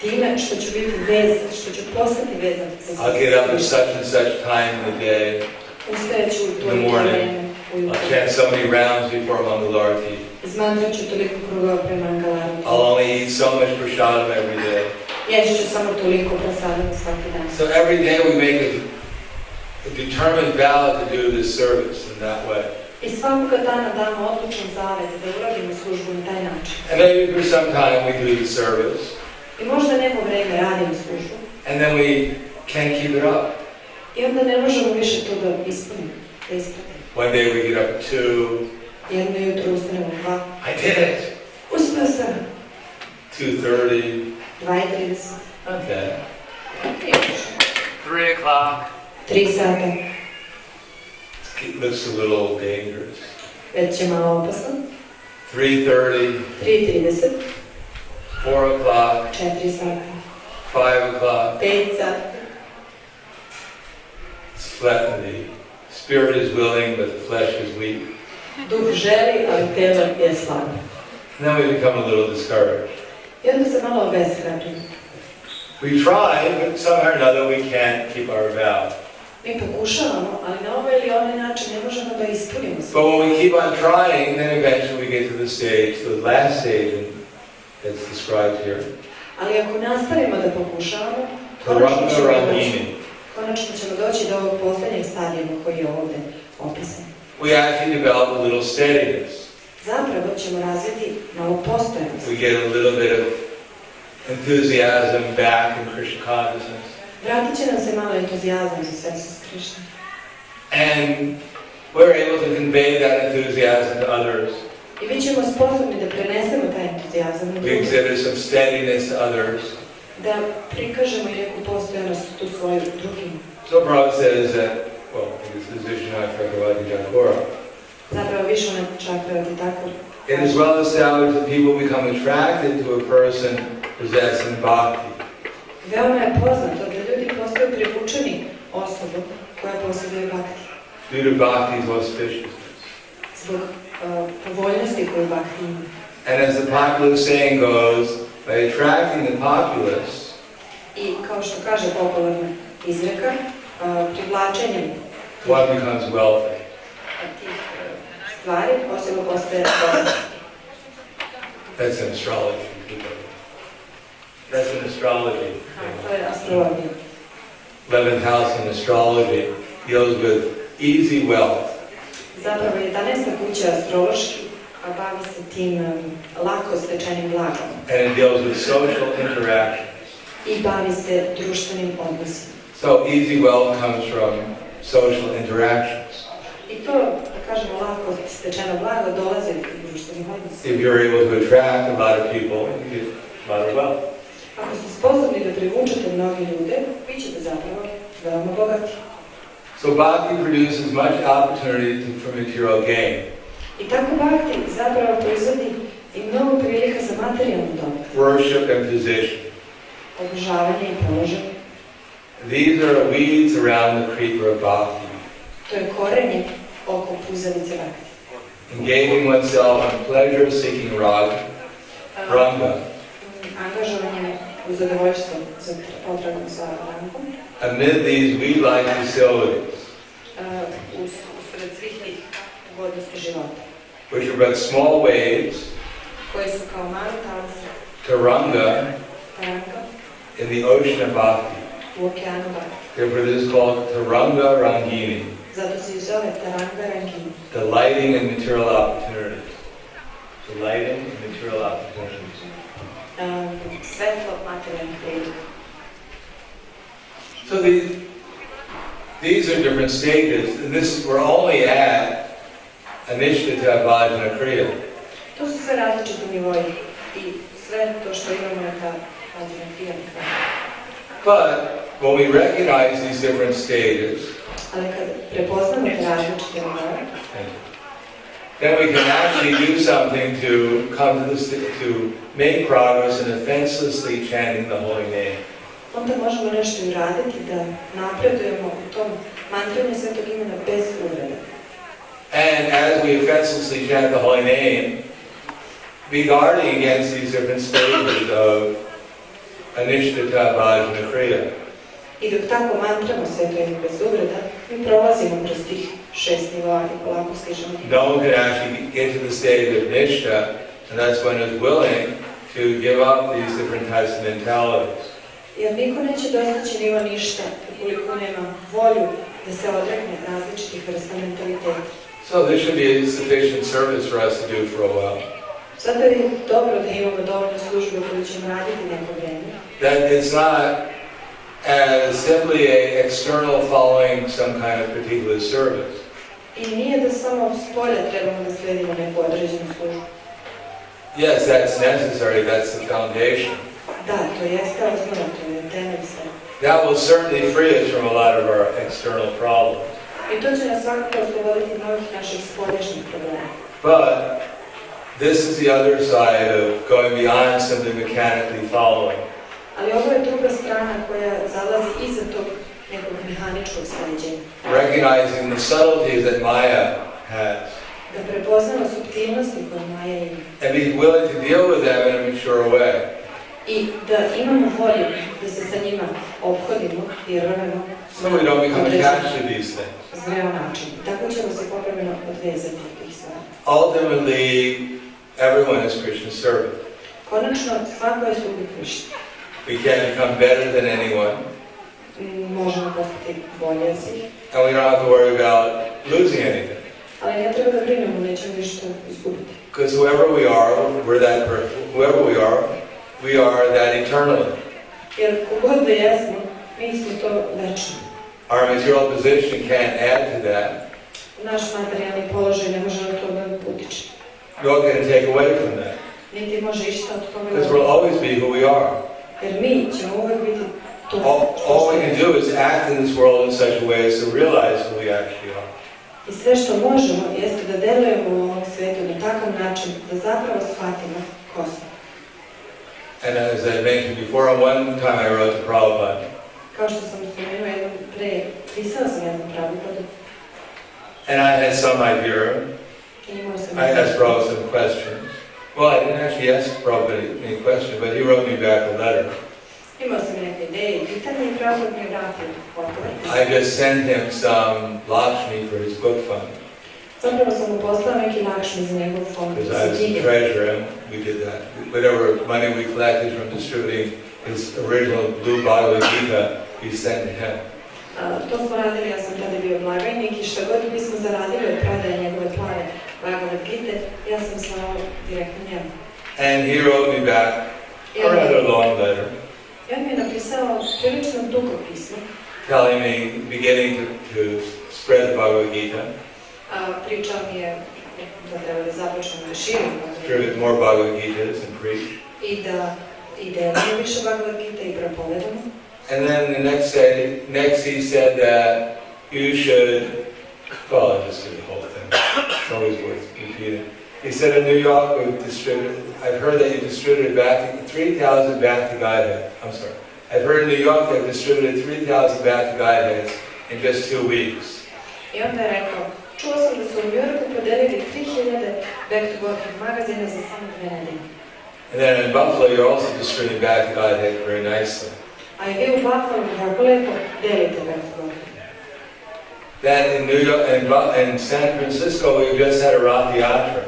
Time što ću biti vezan, što ću postati vezan za sve. I'll get up at such and such time in the day. Ustajeću u to In the morning. I'll chant so many rounds before Mangalarti. Izmantrat ću toliko krugova pre Mangalarti. I'll only eat so much prasadam every day. Jeći ću samo toliko prasadama svaki dan. So every day we make a determined vow to do this service in that way. I svakoga dana damo odlučan zavet da uradimo službu na taj način. And maybe for some time we do the service. I možda neko vreme radimo službu. And then we can't keep it up. I onda ne možemo više to da ispunimo, da ispratimo. One day we get up at 2. Jedno jutro ustanemo u 2. I did it. Uspio sam. 2:30. 2:30. Okay. 3 o'clock. 3 sata. It looks a little dangerous. Već je malo opasno. 3:30. 3:30. 4 o'clock. 4 sata. 5 o'clock. 5 sata. It's flattened. The spirit is willing, but the flesh is weak. Duh želi, ali telo je slabo. And then we become a little discouraged. I onda se malo obeshrabrimo. We try, but somehow or another we can't keep our vow. Mi pokušavamo, ali na ovaj ili onaj način ne možemo da ispunimo sve. But when we keep on trying, then eventually we get to the stage, the last stage that's described here. Ali ako nastavimo da pokušavamo, konačno ćemo doći do ovog posljednjeg stadijuma koji je ovdje opisan. We actually develop a little steadiness. Zapravo ćemo razviti malo postojanost. We get a little bit of enthusiasm back in Krishna consciousness. Vratit će nam se malo entuzijazam za svjesnost Krišne. And we're able to convey that enthusiasm to others. I bit ćemo sposobni da prenesemo taj entuzijazam na We druge. exhibit some steadiness to others. Da prikažemo i neku postojanost tu svoju drugim. So Prabhupada says that, well, this is Vishwanath Chakravarti. Zapravo Vishwanath Chakravarti. It is well established that people become attracted to a person possessing bhakti. Veoma je poznato da ljudi postaju privučeni osobu koja posjeduje bhakti. Due to bhakti's auspiciousness. Zbog povoljnosti koju bhakti ima. And as the popular saying goes, by attracting the populace, I kao što kaže popularna izreka, privlačenjem one becomes wealthy. tih stvari osoba postaje bogat. That's an astrology. That's an astrology. To je astrologija. 11th house in astrology deals with easy wealth. Zapravo 11. kuća astrološki bavi se tim lako stečenim blagom. And it deals with social interactions. I bavi se društvenim odnosima. So easy wealth comes from social interactions. I to, da kažemo, lako stečeno blago dolazi od društvenih odnosa. If you're able to attract a lot of people, you get a lot of wealth. Ako ste sposobni da privučete mnogi ljude, vi ćete zapravo veoma bogati. So bhakti produces much opportunity for material gain. I tako bhakti zapravo proizvodi i mnogo prilika za materijalnu dobit. Worship and position. Obožavanje i položaj. These are weeds around the creeper of bhakti. To je korenje oko puzanice bhakti. Engaging oneself in pleasure-seeking ranga. Angažovanje u zadovoljstvo za potragom za rangom. Amid these weed-like facilities, Uspred svih tih ugodnosti života. which are but small waves, Koje su kao mali talasi. taranga, Taranga. in the ocean of bhakti. u okeanu vatre. Therefore this is called Taranga Rangini, Zato se i zove Taranga Rangini. delighting in material opportunities. Delighting in material opportunities. Svetlo materijalnih prilika. So these are different stages, and we're only at Anishtata Bhajana Kriya. To su sve različiti nivoji i sve to što imamo je ta Bhajana Kriya. But when we recognize these different stages, Ali kad prepoznamo te različite nivoje, then we can actually do something to come to make progress in offenselessly chanting the holy name. onda možemo nešto i uraditi da napredujemo u tom mantranju svetog imena bez uvrede. And as we offenselessly chant the holy name, be guarding against these different stages of Anishtata Bhajana Kriya. I dok tako mantramo sveto ime bez uvreda, mi prolazimo kroz tih 6 nivoa i polako stižemo. No one can actually get to the stage of Nishta, and that's when it's willing to give up these different types of mentalities. Jer niko neće dostići nivo ništa ukoliko nema volju da se odrekne različitih vrsta mentaliteta. So this should be a sufficient service for us to do for a while. Zato je dobro da imamo dovoljno službe koju ćemo raditi neko vreme. That it's not as simply a external following some kind of particular service. I nije da samo s polja trebamo da sledimo neku određenu službu. Yes, that's necessary, that's the foundation. Da, to jeste osnova, to je temelj sve. That will certainly free us from a lot of our external problems. I to će nas svakako osloboditi mnogih naših spoljašnjih problema. But this is the other side of going beyond simply mechanically following. Ali ovo je druga strana koja zalazi iza tog nekog mehaničkog sleđenja. Recognizing the subtleties that Maya has. Da prepoznamo suptilnosti koje Maja ima. And be willing to deal with them in a mature way. I da imamo volju da se sa njima ophodimo, vjerujemo, So we don't become attached to these things. zreo način. Tako ćemo se popremeno odvezati od tih stvari. Ultimately, everyone is Krishna's servant. Konačno, svako je sluga Krišna. We can become better than anyone. Možemo postati bolje od svih. And we don't have to worry about losing anything. Ali ne treba da brinemo, nećemo ništa izgubiti. Because whoever we are, we're that person. Whoever we are that eternally. Jer kogod da jesmo, mi smo to večno. Our material position can't add to that. Naš materijalni položaj ne može na to da utiče. Nor can it take away from that. Niti može išta od toga Because we'll always be who we are. Jer mi ćemo uvek biti to. All we can do is act in this world in such a way as to realize who we actually are. I sve što možemo jeste da delujemo u ovom svetu na takav način da zapravo shvatimo ko smo. And as I mentioned before, one time I wrote to Prabhupada. Kao što sam spomenuo jednom pre, pisao sam jednom Prabhupadu. And I had some idea. I imao sam I asked Prabhupada some questions. Well, I didn't actually ask Prabhupada any question, but he wrote me back a letter. Imao sam neke ideje i pitanje i Prabhupada mi je vratio odgovor. I just sent him some Lakshmi for his book fund. Zapravo sam mu poslao neki Lakshmi za njegov fond. Because I was the treasurer and we did that. Whatever money we collected from distributing his original Blue Bhagavad Gita, we sent to him. To smo radili, ja sam tada bio blagajnik i što god bismo zaradili od prodaje njegove plave Bhagavad Gite, ja sam slao direktno njemu. And he wrote me back a rather long letter. I on mi je napisao prilično dugo pismo. Telling me, beginning to spread the Bhagavad Gita. Pričao mi je da treba da započnemo da širimo distribute more Bhagavad Gitas and preach. I da delimo više Bhagavad Gita i propovedamo. And then the next he said that you should, well, I just did the whole thing. It's always worth repeating. He said in New York, I've heard that you distributed 3,000 Bhakti Guideheads. I'm sorry. I've heard in New York they've distributed 3,000 Bhakti Guideheads in just 2 weeks. I onda je rekao, čuo sam da su u New Yorku podelili 3,000 Back-to-Bhakti magazina za samo 2 nedelje. And then in Buffalo, you're also distributing Bhakti Guideheads very nicely. A i vi u Buffalo jako lepo delite Back-to-Bhakti. Then in New York and San Francisco, we've just had a Rath Yatra.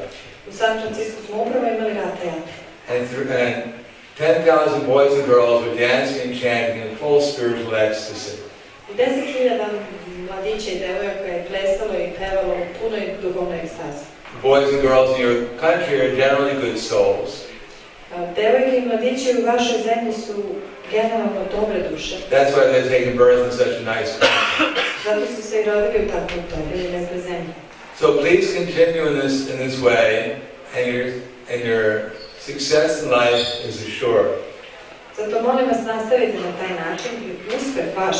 U San Francisco smo upravo imali Rath Yatra. And 10,000 boys and girls were dancing and chanting in full spiritual ecstasy. 10.000 mladića i devojaka je plesalo i pevalo u punoj duhovnoj ekstazi. The boys and girls in your country are generally good souls. Devojke i mladići u vašoj zemlji su generalno dobre duše. That's why they're taking birth in such a nice country. Zato su se i rodili u takvoj dobri i lepoj zemlji. So please continue in this way, and your success in life is assured. Zato molim vas nastavite na taj način i uspeh vaš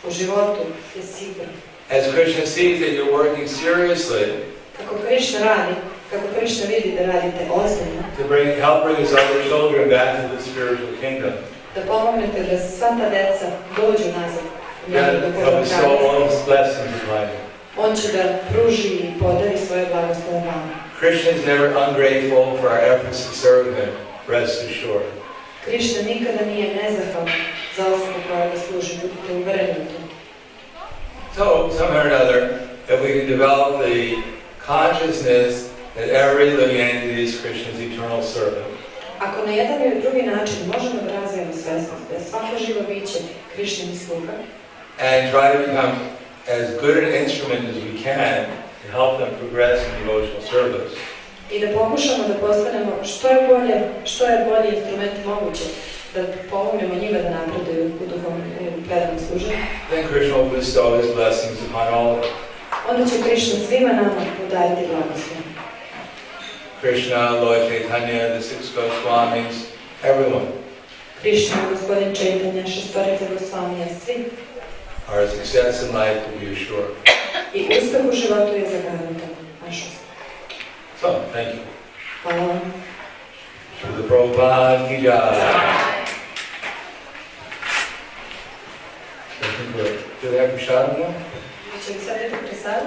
u životu je siguran. As Krishna sees that you're working seriously Kako Krishna vidi da radite ozbiljno, to help bring his other children back to the spiritual kingdom, da pomognete da sva ta deca dođu nazad u njegovu he'll bestow duhovnu all his blessings in life. On će da pruži i podari svoje blagoslove vama. Krishna is never ungrateful for our efforts to serve him, rest assured. Krishna nikada nije nezahvalan za osobu koja ga služi, budite uvereni u to. So, somehow or another, if we can develop the consciousness that every living entity is Krishna's eternal servant, Ako na jedan ili drugi način možemo da razvijemo svesnost da je svako živo biće Krišnini sluga and try to become as good an instrument as we can to help them progress in devotional service, i da pokušamo da postanemo što je bolji instrument moguće da pomognemo njima da napreduju u duhovnom predanom služenju, then Krishna will bestow his blessings upon all of us. onda će Krišna svima nama podariti blagoslov. Krishna, Lord Chaitanya, the six Goswamis, everyone. Krišna, gospodin Chaitanya, šestorica Gosvamija, svi. Our success in life will be assured. I uspeh u životu je zagarantan. Naš uspeh. So, thank you. Hvala vam. Srila Prabhupada ki jai. Do they have prasad now? Će li sad biti presadu?